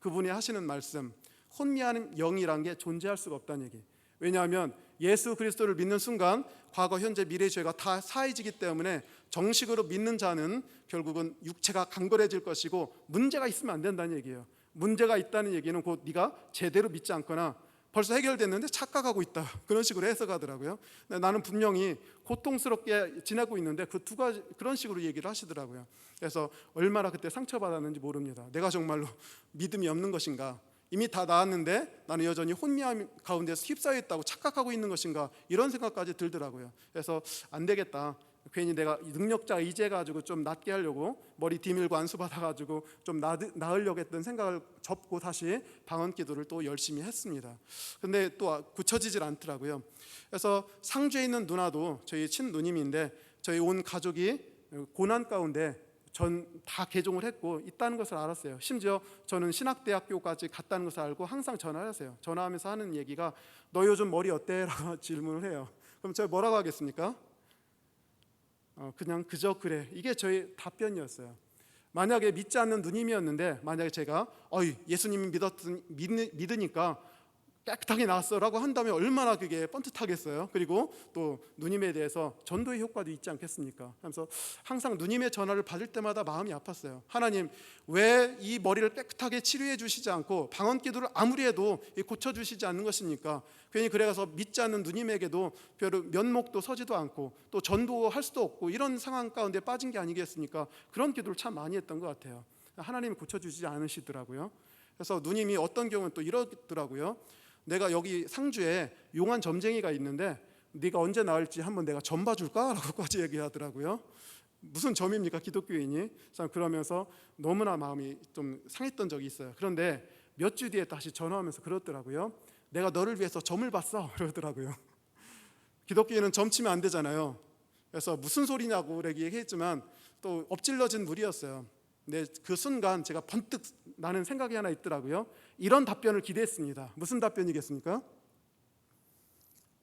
그분이 하시는 말씀, 혼미한 영이란 게 존재할 수가 없다는 얘기. 왜냐하면 예수 그리스도를 믿는 순간 과거, 현재, 미래의 죄가 다 사해지기 때문에 정식으로 믿는 자는 결국은 육체가 강건해질 것이고 문제가 있으면 안 된다는 얘기예요. 문제가 있다는 얘기는 곧 네가 제대로 믿지 않거나 벌써 해결됐는데 착각하고 있다, 그런 식으로 해석하더라고요. 나는 분명히 고통스럽게 지내고 있는데 그 두 가지 그런 식으로 얘기를 하시더라고요. 그래서 얼마나 그때 상처받았는지 모릅니다. 내가 정말로 믿음이 없는 것인가, 이미 다 나았는데 나는 여전히 혼미함 가운데서 휩싸여 있다고 착각하고 있는 것인가, 이런 생각까지 들더라고요. 그래서 안 되겠다, 괜히 내가 능력자 의지해가지고 좀 낫게 하려고 머리 디밀고 안수 받아가지고 좀 나으려고 했던 생각을 접고 다시 방언 기도를 또 열심히 했습니다. 근데 또 고쳐지질 않더라고요. 그래서 상주에 있는 누나도 저희 친누님인데 저희 온 가족이 고난 가운데 전 다 개종을 했고 있다는 것을 알았어요. 심지어 저는 신학대학교까지 갔다는 것을 알고 항상 전화를 하세요. 전화하면서 하는 얘기가 너 요즘 머리 어때? 라고 질문을 해요. 그럼 제가 뭐라고 하겠습니까? 그냥 그저 그래, 이게 저의 답변이었어요. 만약에 믿지 않는 누님이었는데 만약에 제가 예수님 믿으니까 깨끗하게 나왔어 라고 한다면 얼마나 그게 뻔듯하겠어요. 그리고 또 누님에 대해서 전도의 효과도 있지 않겠습니까? 하면서 항상 누님의 전화를 받을 때마다 마음이 아팠어요. 하나님, 왜 이 머리를 깨끗하게 치료해 주시지 않고 방언 기도를 아무리 해도 고쳐주시지 않는 것입니까? 괜히 그래서 믿지 않는 누님에게도 별 면목도 서지도 않고 또 전도할 수도 없고 이런 상황 가운데 빠진 게 아니겠습니까? 그런 기도를 참 많이 했던 것 같아요. 하나님이 고쳐주시지 않으시더라고요. 그래서 누님이 어떤 경우는 또 이러더라고요. 내가 여기 상주에 용한 점쟁이가 있는데 네가 언제 나올지 한번 내가 점 봐줄까? 라고까지 얘기하더라고요. 무슨 점입니까, 기독교인이? 그러면서 너무나 마음이 좀 상했던 적이 있어요. 그런데 몇 주 뒤에 다시 전화하면서 그러더라고요. 내가 너를 위해서 점을 봤어, 그러더라고요. 기독교인은 점 치면 안 되잖아요. 그래서 무슨 소리냐고 얘기했지만 또 엎질러진 물이었어요. 근데 그 순간 제가 번뜩 나는 생각이 하나 있더라고요. 이런 답변을 기대했습니다. 무슨 답변이겠습니까?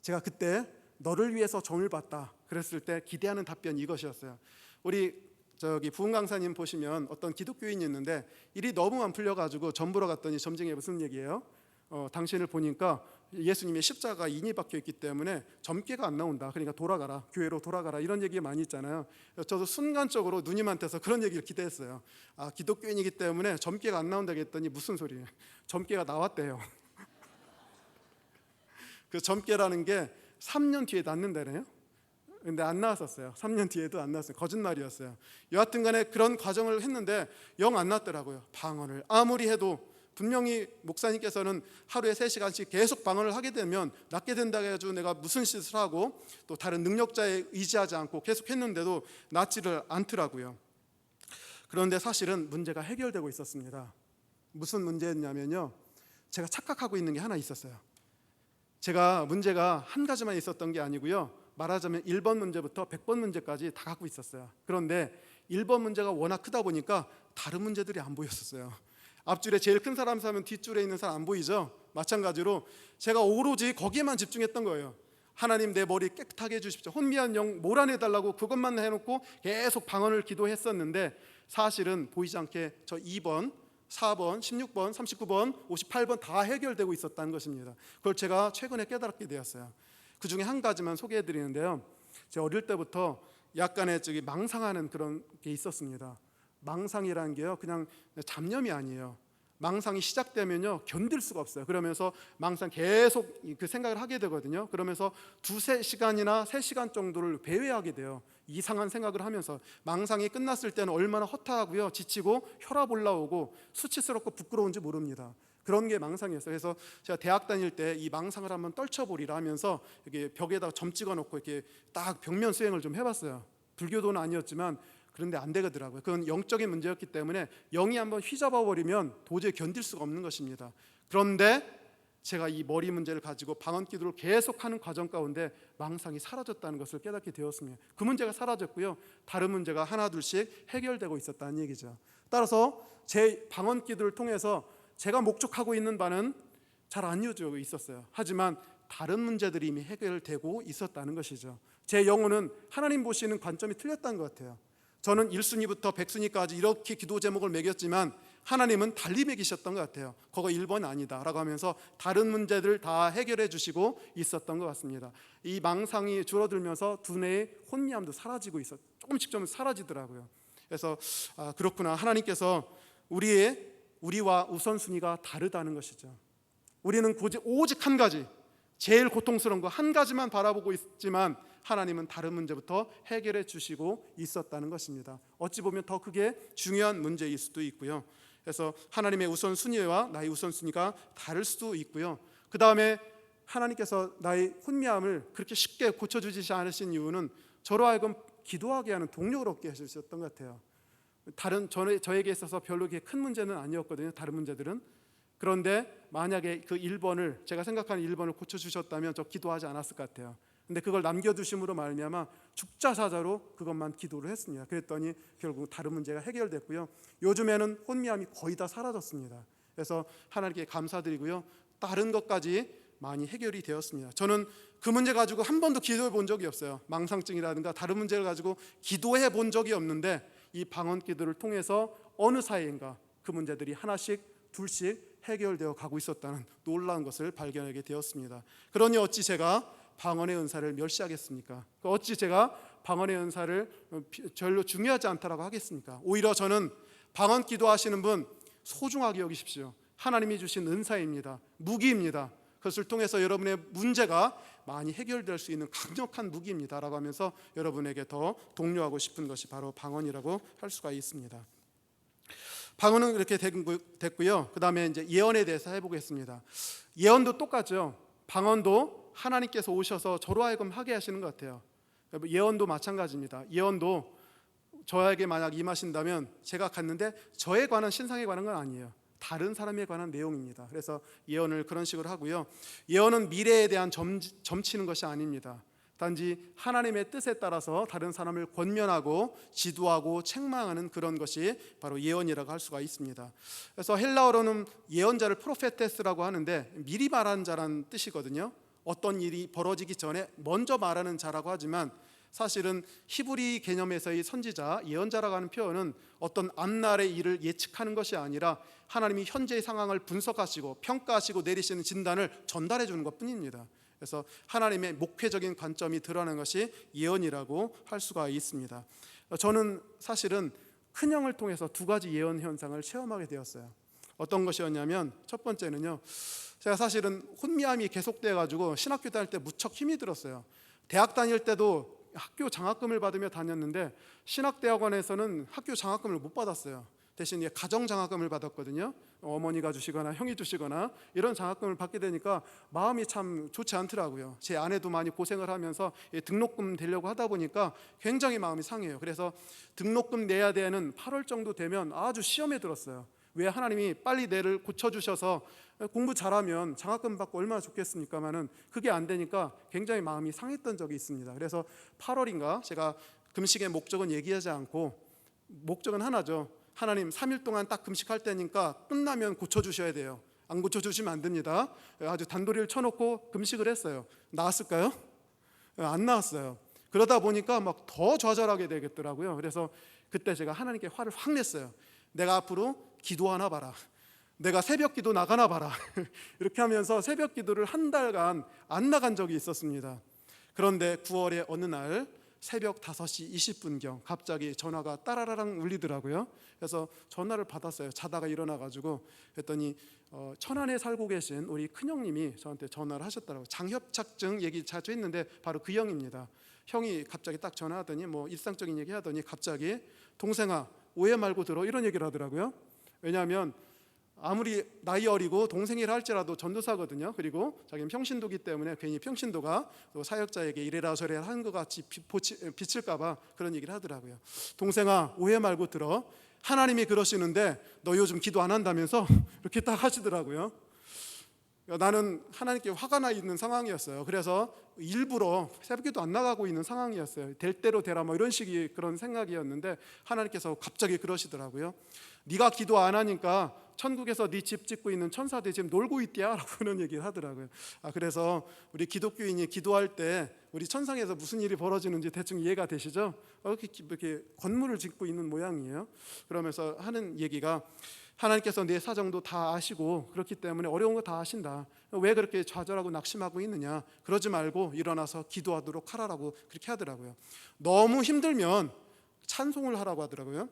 제가 그때 너를 위해서 점을 봤다 그랬을 때 기대하는 답변이 이것이었어요. 우리 저기 부흥 강사님 보시면 어떤 기독교인이 있는데 일이 너무 안 풀려가지고 점 보러 갔더니 점쟁이가 무슨 얘기예요? 당신을 보니까 예수님의 십자가 인이 박혀 있기 때문에 점괘가 안 나온다. 그러니까 돌아가라, 교회로 돌아가라, 이런 얘기 많이 있잖아요. 저도 순간적으로 누님한테서 그런 얘기를 기대했어요. 기독교인이기 때문에 점괘가 안 나온다고 했더니 무슨 소리예요? 점괘가 나왔대요. 그 점괘라는 게 3년 뒤에 낫는다네요. 근데 안 나왔었어요. 3년 뒤에도 안 나왔어요. 거짓말이었어요. 여하튼 간에 그런 과정을 했는데 영 안 낫더라고요. 방언을 아무리 해도 분명히 목사님께서는 하루에 3시간씩 계속 방언을 하게 되면 낫게 된다고 해가지고 내가 무슨 짓을 하고 또 다른 능력자에 의지하지 않고 계속 했는데도 낫지를 않더라고요. 그런데 사실은 문제가 해결되고 있었습니다. 무슨 문제였냐면요, 제가 착각하고 있는 게 하나 있었어요. 제가 문제가 한 가지만 있었던 게 아니고요, 말하자면 1번 문제부터 100번 문제까지 다 갖고 있었어요. 그런데 1번 문제가 워낙 크다 보니까 다른 문제들이 안 보였었어요. 앞줄에 제일 큰 사람 사면 뒷줄에 있는 사람 안 보이죠? 마찬가지로 제가 오로지 거기에만 집중했던 거예요. 하나님, 내 머리 깨끗하게 해주십시오, 혼미한 영 몰아내달라고 그것만 해놓고 계속 방언을 기도했었는데 사실은 보이지 않게 저 2번, 4번, 16번, 39번, 58번 다 해결되고 있었다는 것입니다. 그걸 제가 최근에 깨달게 되었어요. 그 중에 한 가지만 소개해드리는데요, 제가 어릴 때부터 약간의 망상하는 그런 게 있었습니다. 망상이라는 게요, 그냥 잡념이 아니에요. 망상이 시작되면요 견딜 수가 없어요. 그러면서 망상 계속 그 생각을 하게 되거든요. 그러면서 2-3시간이나 3시간 정도를 배회하게 돼요. 이상한 생각을 하면서 망상이 끝났을 때는 얼마나 허탈하고요, 지치고 혈압 올라오고 수치스럽고 부끄러운지 모릅니다. 그런 게 망상이었어요. 그래서 제가 대학 다닐 때 이 망상을 한번 떨쳐보리라 하면서 이렇게 벽에다가 점 찍어놓고 이렇게 딱 벽면 수행을 좀 해봤어요. 불교도는 아니었지만 그런데 안 되더라고요. 그건 영적인 문제였기 때문에 영이 한번 휘잡아 버리면 도저히 견딜 수가 없는 것입니다. 그런데 제가 이 머리 문제를 가지고 방언 기도를 계속하는 과정 가운데 망상이 사라졌다는 것을 깨닫게 되었습니다. 그 문제가 사라졌고요, 다른 문제가 하나 둘씩 해결되고 있었다는 얘기죠. 따라서 제 방언 기도를 통해서 제가 목적하고 있는 바는 잘 안 이루어지고 있었어요. 하지만 다른 문제들이 이미 해결되고 있었다는 것이죠. 제 영혼은 하나님 보시는 관점이 틀렸다는 것 같아요. 저는 1순위부터 100순위까지 이렇게 기도 제목을 매겼지만 하나님은 달리 매기셨던 것 같아요. 그거 1번 아니다 라고 하면서 다른 문제들 다 해결해 주시고 있었던 것 같습니다. 이 망상이 줄어들면서 두뇌의 혼미함도 사라지고 조금씩 좀 사라지더라고요. 그래서 그렇구나, 하나님께서 우리와 우선순위가 다르다는 것이죠. 우리는 오직 한 가지, 제일 고통스러운 거 한 가지만 바라보고 있지만 하나님은 다른 문제부터 해결해 주시고 있었다는 것입니다. 어찌 보면 더 크게 중요한 문제일 수도 있고요. 그래서 하나님의 우선순위와 나의 우선순위가 다를 수도 있고요. 그 다음에 하나님께서 나의 혼미함을 그렇게 쉽게 고쳐주지 않으신 이유는 저로 하여금 기도하게 하는 동력을 얻게 해주셨던 것 같아요. 저에게 있어서 별로 큰 문제는 아니었거든요, 다른 문제들은. 그런데 만약에 그 1번을, 제가 생각하는 1번을 고쳐주셨다면 저 기도하지 않았을 것 같아요. 근데 그걸 남겨두심으로 말미암아 죽자사자로 그것만 기도를 했습니다. 그랬더니 결국 다른 문제가 해결됐고요. 요즘에는 혼미함이 거의 다 사라졌습니다. 그래서 하나님께 감사드리고요, 다른 것까지 많이 해결이 되었습니다. 저는 그 문제 가지고 한 번도 기도해 본 적이 없어요. 망상증이라든가 다른 문제를 가지고 기도해 본 적이 없는데 이 방언 기도를 통해서 어느 사이인가 그 문제들이 하나씩 둘씩 해결되어 가고 있었다는 놀라운 것을 발견하게 되었습니다. 그러니 어찌 제가 방언의 은사를 멸시하겠습니까? 어찌 제가 방언의 은사를 별로 중요하지 않다라고 하겠습니까? 오히려 저는 방언 기도하시는 분 소중하게 여기십시오. 하나님이 주신 은사입니다. 무기입니다. 그것을 통해서 여러분의 문제가 많이 해결될 수 있는 강력한 무기입니다 라고 하면서 여러분에게 더 독려하고 싶은 것이 바로 방언이라고 할 수가 있습니다. 방언은 이렇게 됐고요. 그 다음에 이제 예언에 대해서 해보겠습니다. 예언도 똑같죠. 방언도 하나님께서 오셔서 저로 하여금 하게 하시는 것 같아요. 예언도 마찬가지입니다. 예언도 저에게 만약 임하신다면 제가 갔는데 저에 관한, 신상에 관한 건 아니에요. 다른 사람에 관한 내용입니다. 그래서 예언을 그런 식으로 하고요. 예언은 미래에 대한 점치는 것이 아닙니다. 단지 하나님의 뜻에 따라서 다른 사람을 권면하고 지도하고 책망하는 그런 것이 바로 예언이라고 할 수가 있습니다. 그래서 헬라어로는 예언자를 프로페테스라고 하는데 미리 말하는 자라는 뜻이거든요. 어떤 일이 벌어지기 전에 먼저 말하는 자라고 하지만 사실은 히브리 개념에서의 선지자, 예언자라고 하는 표현은 어떤 앞날의 일을 예측하는 것이 아니라 하나님이 현재의 상황을 분석하시고 평가하시고 내리시는 진단을 전달해 주는 것뿐입니다. 그래서 하나님의 목회적인 관점이 드러나는 것이 예언이라고 할 수가 있습니다. 저는 사실은 큰형을 통해서 두 가지 예언 현상을 체험하게 되었어요. 어떤 것이었냐면 첫 번째는요, 제가 사실은 혼미함이 계속돼 가지고 신학교 다닐 때 무척 힘이 들었어요. 대학 다닐 때도 학교 장학금을 받으며 다녔는데 신학대학원에서는 학교 장학금을 못 받았어요. 대신 가정 장학금을 받았거든요. 어머니가 주시거나 형이 주시거나 이런 장학금을 받게 되니까 마음이 참 좋지 않더라고요. 제 아내도 많이 고생을 하면서 등록금 내려고 하다 보니까 굉장히 마음이 상해요. 그래서 등록금 내야 되는 8월 정도 되면 아주 시험에 들었어요. 왜 하나님이 빨리 내를 고쳐주셔서 공부 잘하면 장학금 받고 얼마나 좋겠습니까마는 그게 안 되니까 굉장히 마음이 상했던 적이 있습니다. 그래서 8월인가 제가 금식의 목적은 얘기하지 않고, 목적은 하나죠. 하나님 3일 동안 딱 금식할 때니까 끝나면 고쳐주셔야 돼요. 안 고쳐주시면 안 됩니다. 아주 단도리를 쳐놓고 금식을 했어요. 나았을까요? 안 나왔어요. 그러다 보니까 막 더 좌절하게 되겠더라고요. 그래서 그때 제가 하나님께 화를 확 냈어요. 내가 앞으로 기도하나 봐라. 내가 새벽 기도 나가나 봐라. 이렇게 하면서 새벽 기도를 한 달간 안 나간 적이 있었습니다. 그런데 9월의 어느 날 새벽 5시 20분경 갑자기 전화가 따라라랑 울리더라고요. 그래서 전화를 받았어요. 자다가 일어나가지고 했더니 천안에 살고 계신 우리 큰형님이 저한테 전화를 하셨더라고요. 장협착증 얘기 자주 했는데 바로 그 형입니다. 형이 갑자기 딱 전화하더니 뭐 일상적인 얘기 하더니 갑자기 동생아 오해 말고 들어, 이런 얘기를 하더라고요. 왜냐하면 아무리 나이 어리고 동생이라 할지라도 전도사거든요. 그리고 자기는 평신도기 때문에 괜히 평신도가 또 사역자에게 이래라 저래라 하는 것 같이 비칠까 봐 그런 얘기를 하더라고요. 동생아, 오해 말고 들어. 하나님이 그러시는데 너 요즘 기도 안 한다면서? 이렇게 딱 하시더라고요. 나는 하나님께 화가 나 있는 상황이었어요. 그래서 일부러 새벽기도 안 나가고 있는 상황이었어요. 될 대로 되라 뭐 이런 식의 그런 생각이었는데 하나님께서 갑자기 그러시더라고요. 네가 기도 안 하니까 천국에서 네 집 짓고 있는 천사들이 지금 놀고 있대야 라고 그런 얘기를 하더라고요. 그래서 우리 기독교인이 기도할 때 우리 천상에서 무슨 일이 벌어지는지 대충 이해가 되시죠? 이렇게 건물을 짓고 있는 모양이에요. 그러면서 하는 얘기가 하나님께서 내 사정도 다 아시고 그렇기 때문에 어려운 거 다 아신다. 왜 그렇게 좌절하고 낙심하고 있느냐? 그러지 말고 일어나서 기도하도록 하라라고 그렇게 하더라고요. 너무 힘들면 찬송을 하라고 하더라고요.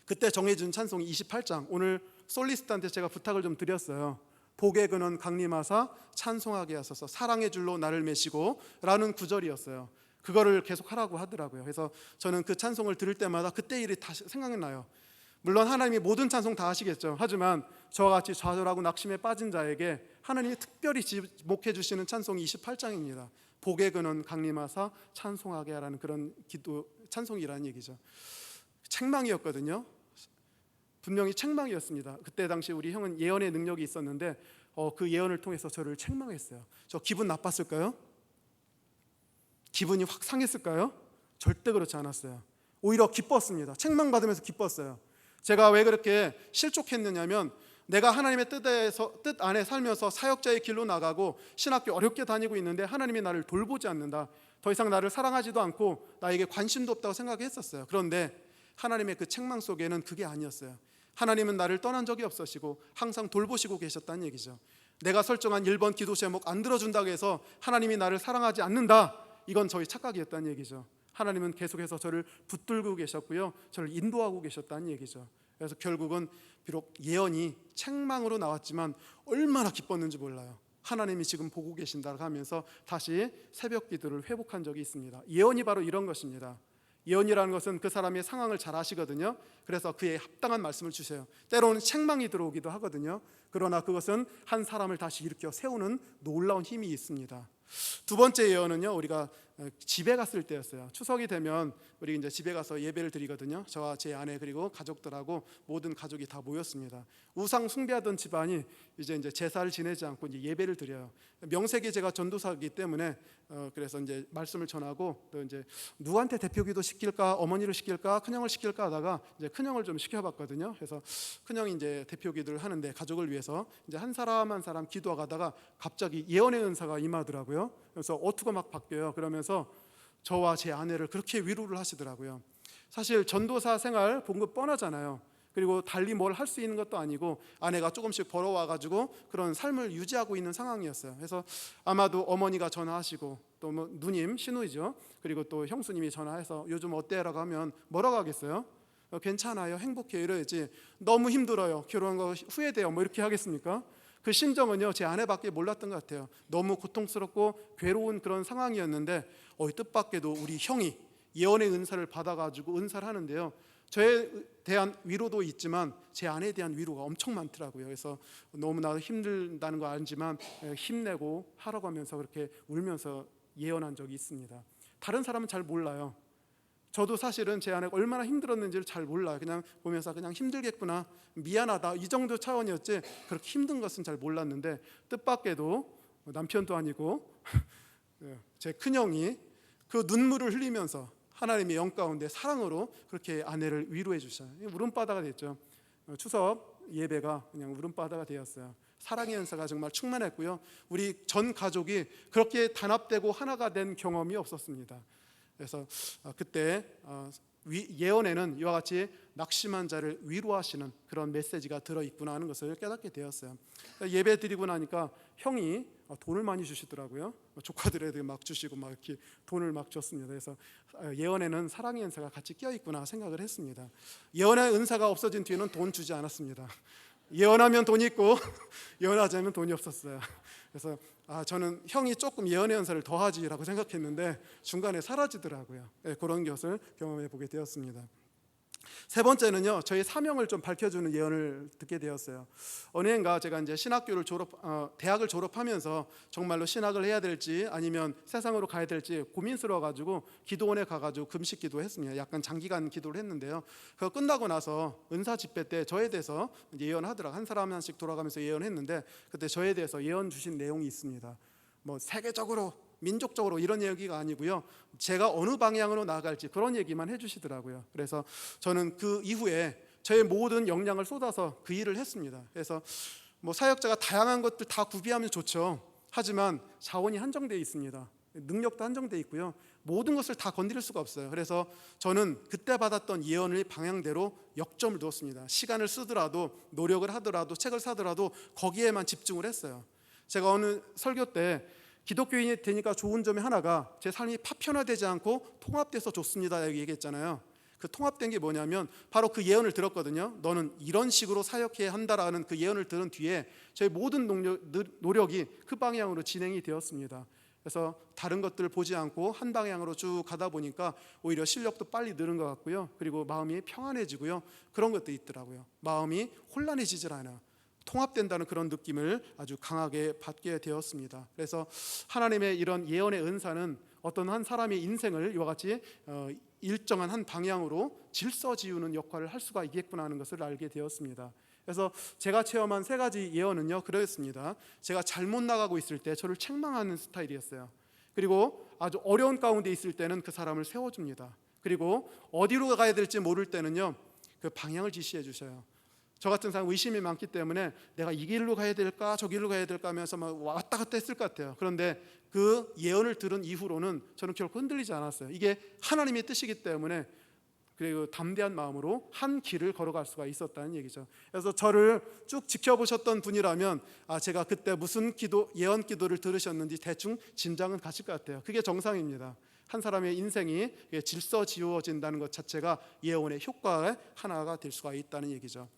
그때 정해준 찬송이 28장. 오늘 솔리스트한테 제가 부탁을 좀 드렸어요. 복의 근원 강림하사 찬송하게 하소서 사랑의 줄로 나를 메시고 라는 구절이었어요. 그거를 계속 하라고 하더라고요. 그래서 저는 그 찬송을 들을 때마다 그때 일이 다시 생각나요. 물론 하나님이 모든 찬송 다 하시겠죠. 하지만 저와 같이 좌절하고 낙심에 빠진 자에게 하나님이 특별히 지목해 주시는 찬송이 28장입니다. 복의 근원 강림하사 찬송하게 하라는 그런 기도 찬송이라는 얘기죠. 책망이었거든요. 분명히 책망이었습니다. 그때 당시 우리 형은 예언의 능력이 있었는데 그 예언을 통해서 저를 책망했어요. 저 기분 나빴을까요? 기분이 확 상했을까요? 절대 그렇지 않았어요. 오히려 기뻤습니다. 책망받으면서 기뻤어요. 제가 왜 그렇게 실족했느냐면 내가 하나님의 뜻 안에 살면서 사역자의 길로 나가고 신학교 어렵게 다니고 있는데 하나님이 나를 돌보지 않는다. 더 이상 나를 사랑하지도 않고 나에게 관심도 없다고 생각했었어요. 그런데 하나님의 그 책망 속에는 그게 아니었어요. 하나님은 나를 떠난 적이 없으시고 항상 돌보시고 계셨다는 얘기죠. 내가 설정한 1번 기도 제목 안 들어준다고 해서 하나님이 나를 사랑하지 않는다. 이건 저희 착각이었다는 얘기죠. 하나님은 계속해서 저를 붙들고 계셨고요, 저를 인도하고 계셨다는 얘기죠. 그래서 결국은 비록 예언이 책망으로 나왔지만 얼마나 기뻤는지 몰라요. 하나님이 지금 보고 계신다고 하면서 다시 새벽 기도를 회복한 적이 있습니다. 예언이 바로 이런 것입니다. 예언이라는 것은 그 사람의 상황을 잘 아시거든요. 그래서 그에 합당한 말씀을 주세요. 때로는 책망이 들어오기도 하거든요. 그러나 그것은 한 사람을 다시 일으켜 세우는 놀라운 힘이 있습니다. 두 번째 예언은요, 우리가 집에 갔을 때였어요. 추석이 되면 우리 이제 집에 가서 예배를 드리거든요. 저와 제 아내 그리고 가족들하고 모든 가족이 다 모였습니다. 우상 숭배하던 집안이 이제 제사를 지내지 않고 이제 예배를 드려요. 명색이 제가 전도사이기 때문에 그래서 이제 말씀을 전하고 또 이제 누구한테 대표기도 시킬까, 어머니를 시킬까, 큰형을 시킬까 하다가 이제 큰형을 좀 시켜봤거든요. 그래서 큰형이 이제 대표기도를 하는데 가족을 위해서 이제 한 사람 한 사람 기도하다가 갑자기 예언의 은사가 임하더라고요. 그래서 어투가 막 바뀌어요. 그러면서 저와 제 아내를 그렇게 위로를 하시더라고요. 사실 전도사 생활 본 거 뻔하잖아요. 그리고 달리 뭘 할 수 있는 것도 아니고 아내가 조금씩 벌어와가지고 그런 삶을 유지하고 있는 상황이었어요. 그래서 아마도 어머니가 전화하시고 또 뭐 누님, 시누이죠. 그리고 또 형수님이 전화해서 요즘 어때라고 하면 뭐라고 하겠어요? 괜찮아요, 행복해요 이래야지. 너무 힘들어요, 결혼한 거 후회돼요 뭐 이렇게 하겠습니까? 그 심정은요, 제 아내밖에 몰랐던 것 같아요. 너무 고통스럽고 괴로운 그런 상황이었는데 뜻밖에도 우리 형이 예언의 은사를 받아가지고 은사를 하는데요, 저에 대한 위로도 있지만 제 아내에 대한 위로가 엄청 많더라고요. 그래서 너무나 힘들다는 거 알지만 힘내고 하라고 하면서 그렇게 울면서 예언한 적이 있습니다. 다른 사람은 잘 몰라요. 저도 사실은 제 아내가 얼마나 힘들었는지를 잘 몰라요. 그냥 보면서 그냥 힘들겠구나, 미안하다 이 정도 차원이었지 그렇게 힘든 것은 잘 몰랐는데 뜻밖에도 남편도 아니고 제 큰형이 그 눈물을 흘리면서 하나님의 영 가운데 사랑으로 그렇게 아내를 위로해 주셔요. 울음바다가 됐죠. 추석 예배가 그냥 울음바다가 되었어요. 사랑의 은사가 정말 충만했고요, 우리 전 가족이 그렇게 단합되고 하나가 된 경험이 없었습니다. 그래서 그때 예언에는 이와 같이 낙심한 자를 위로하시는 그런 메시지가 들어있구나 하는 것을 깨닫게 되었어요. 예배 드리고 나니까 형이 돈을 많이 주시더라고요. 조카들에게 막 주시고 막 이렇게 돈을 막 줬습니다. 그래서 예언에는 사랑의 은사가 같이 껴있구나 생각을 했습니다. 예언의 은사가 없어진 뒤에는 돈 주지 않았습니다. 예언하면 돈이 있고 예언하지 않으면 돈이 없었어요. 그래서 저는 형이 조금 예언의 은사를 더하지라고 생각했는데 중간에 사라지더라고요. 그런 것을 경험해 보게 되었습니다. 세 번째는요, 저희 사명을 좀 밝혀주는 예언을 듣게 되었어요. 어느 해인가 제가 이제 대학을 졸업하면서 정말로 신학을 해야 될지 아니면 세상으로 가야 될지 고민스러워가지고 기도원에 가가지고 금식 기도했습니다. 약간 장기간 기도를 했는데요. 그거 끝나고 나서 은사 집회 때 저에 대해서 예언하더라고요. 한 사람 하나씩 돌아가면서 예언했는데 그때 저에 대해서 예언 주신 내용이 있습니다. 뭐 세계적으로 민족적으로 이런 얘기가 아니고요, 제가 어느 방향으로 나아갈지 그런 얘기만 해주시더라고요. 그래서 저는 그 이후에 저의 모든 역량을 쏟아서 그 일을 했습니다. 그래서 뭐 사역자가 다양한 것들 다 구비하면 좋죠. 하지만 자원이 한정되어 있습니다. 능력도 한정되어 있고요, 모든 것을 다 건드릴 수가 없어요. 그래서 저는 그때 받았던 예언의 방향대로 역점을 두었습니다. 시간을 쓰더라도, 노력을 하더라도, 책을 사더라도 거기에만 집중을 했어요. 제가 어느 설교 때 기독교인이 되니까 좋은 점이 하나가 제 삶이 파편화되지 않고 통합돼서 좋습니다 얘기했잖아요. 그 통합된 게 뭐냐면 바로 그 예언을 들었거든요. 너는 이런 식으로 사역해야 한다라는 그 예언을 들은 뒤에 저희 모든 노력이 그 방향으로 진행이 되었습니다. 그래서 다른 것들을 보지 않고 한 방향으로 쭉 가다 보니까 오히려 실력도 빨리 느는 것 같고요, 그리고 마음이 평안해지고요, 그런 것도 있더라고요. 마음이 혼란해지질 않아요. 통합된다는 그런 느낌을 아주 강하게 받게 되었습니다. 그래서 하나님의 이런 예언의 은사는 어떤 한 사람의 인생을 이와 같이 일정한 한 방향으로 질서 지우는 역할을 할 수가 있겠구나 하는 것을 알게 되었습니다. 그래서 제가 체험한 세 가지 예언은요, 그랬습니다. 제가 잘못 나가고 있을 때 저를 책망하는 스타일이었어요. 그리고 아주 어려운 가운데 있을 때는 그 사람을 세워줍니다. 그리고 어디로 가야 될지 모를 때는요, 그 방향을 지시해 주셔요. 저 같은 사람 의심이 많기 때문에 내가 이 길로 가야 될까 저 길로 가야 될까 하면서 막 왔다 갔다 했을 것 같아요. 그런데 그 예언을 들은 이후로는 저는 결코 흔들리지 않았어요. 이게 하나님의 뜻이기 때문에 그리고 담대한 마음으로 한 길을 걸어갈 수가 있었다는 얘기죠. 그래서 저를 쭉 지켜보셨던 분이라면 제가 그때 무슨 예언 기도를 들으셨는지 대충 짐작은 가실 것 같아요. 그게 정상입니다. 한 사람의 인생이 질서 지워진다는 것 자체가 예언의 효과의 하나가 될 수가 있다는 얘기죠.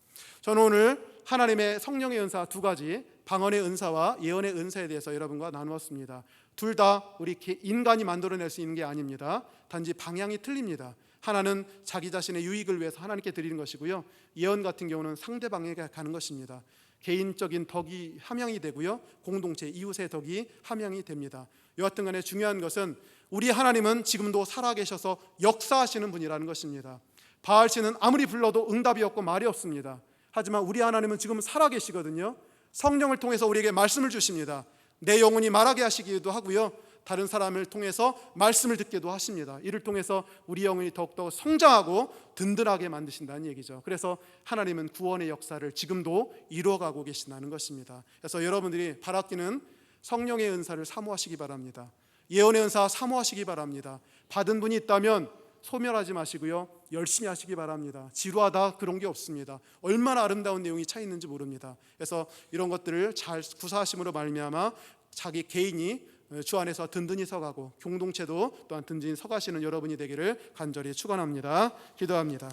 저는 오늘 하나님의 성령의 은사 두 가지, 방언의 은사와 예언의 은사에 대해서 여러분과 나누었습니다. 둘 다 우리 인간이 만들어낼 수 있는 게 아닙니다. 단지 방향이 틀립니다. 하나는 자기 자신의 유익을 위해서 하나님께 드리는 것이고요, 예언 같은 경우는 상대방에게 가는 것입니다. 개인적인 덕이 함양이 되고요, 공동체 이웃의 덕이 함양이 됩니다. 여하튼 간에 중요한 것은 우리 하나님은 지금도 살아계셔서 역사하시는 분이라는 것입니다. 바알씨는 아무리 불러도 응답이 없고 말이 없습니다. 하지만 우리 하나님은 지금 살아계시거든요. 성령을 통해서 우리에게 말씀을 주십니다. 내 영혼이 말하게 하시기도 하고요, 다른 사람을 통해서 말씀을 듣게도 하십니다. 이를 통해서 우리 영혼이 더욱더 성장하고 든든하게 만드신다는 얘기죠. 그래서 하나님은 구원의 역사를 지금도 이루어가고 계신다는 것입니다. 그래서 여러분들이 바라기는 성령의 은사를 사모하시기 바랍니다. 예언의 은사 사모하시기 바랍니다. 받은 분이 있다면 소멸하지 마시고요, 열심히 하시기 바랍니다. 지루하다 그런 게 없습니다. 얼마나 아름다운 내용이 차 있는지 모릅니다. 그래서 이런 것들을 잘 구사하심으로 말미암아 자기 개인이 주 안에서 든든히 서가고 공동체도 또한 든든히 서가시는 여러분이 되기를 간절히 축원합니다. 기도합니다.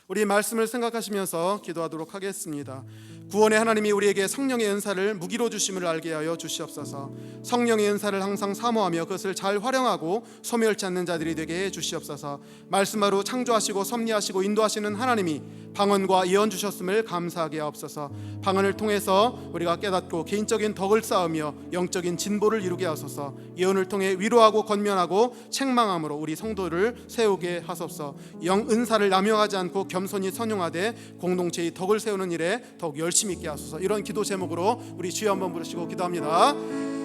우리 말씀을 생각하시면서 기도하도록 하겠습니다. 구원의 하나님이 우리에게 성령의 은사를 무기로 주심을 알게 하여 주시옵소서. 성령의 은사를 항상 사모하며 그것을 잘 활용하고 소멸치 않는 자들이 되게 해 주시옵소서. 말씀으로 창조하시고 섭리하시고 인도하시는 하나님이 방언과 예언 주셨음을 감사하게 하옵소서. 방언을 통해서 우리가 깨닫고 개인적인 덕을 쌓으며 영적인 진보를 이루게 하소서. 예언을 통해 위로하고 권면하고 책망함으로 우리 성도를 세우게 하소서. 영 은사를 남용하지 않고 겸손히 선용하되 공동체의 덕을 세우는 일에 더욱 열심히 있게 하소서. 이런 기도 제목으로 우리 주여 한번 부르시고 기도합니다.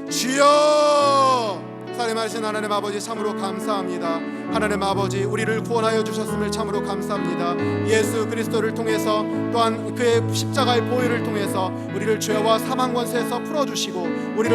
주여! 살림하신 하나님 아버지 참으로 감사합니다. 하나님 아버지 우리를 구원하여 주셨음을 참으로 감사합니다. 예수 그리스도를 통해서 또한 그의 십자가의 보혈을 통해서 우리를 죄와 사망 권세에서 풀어주시고 우리를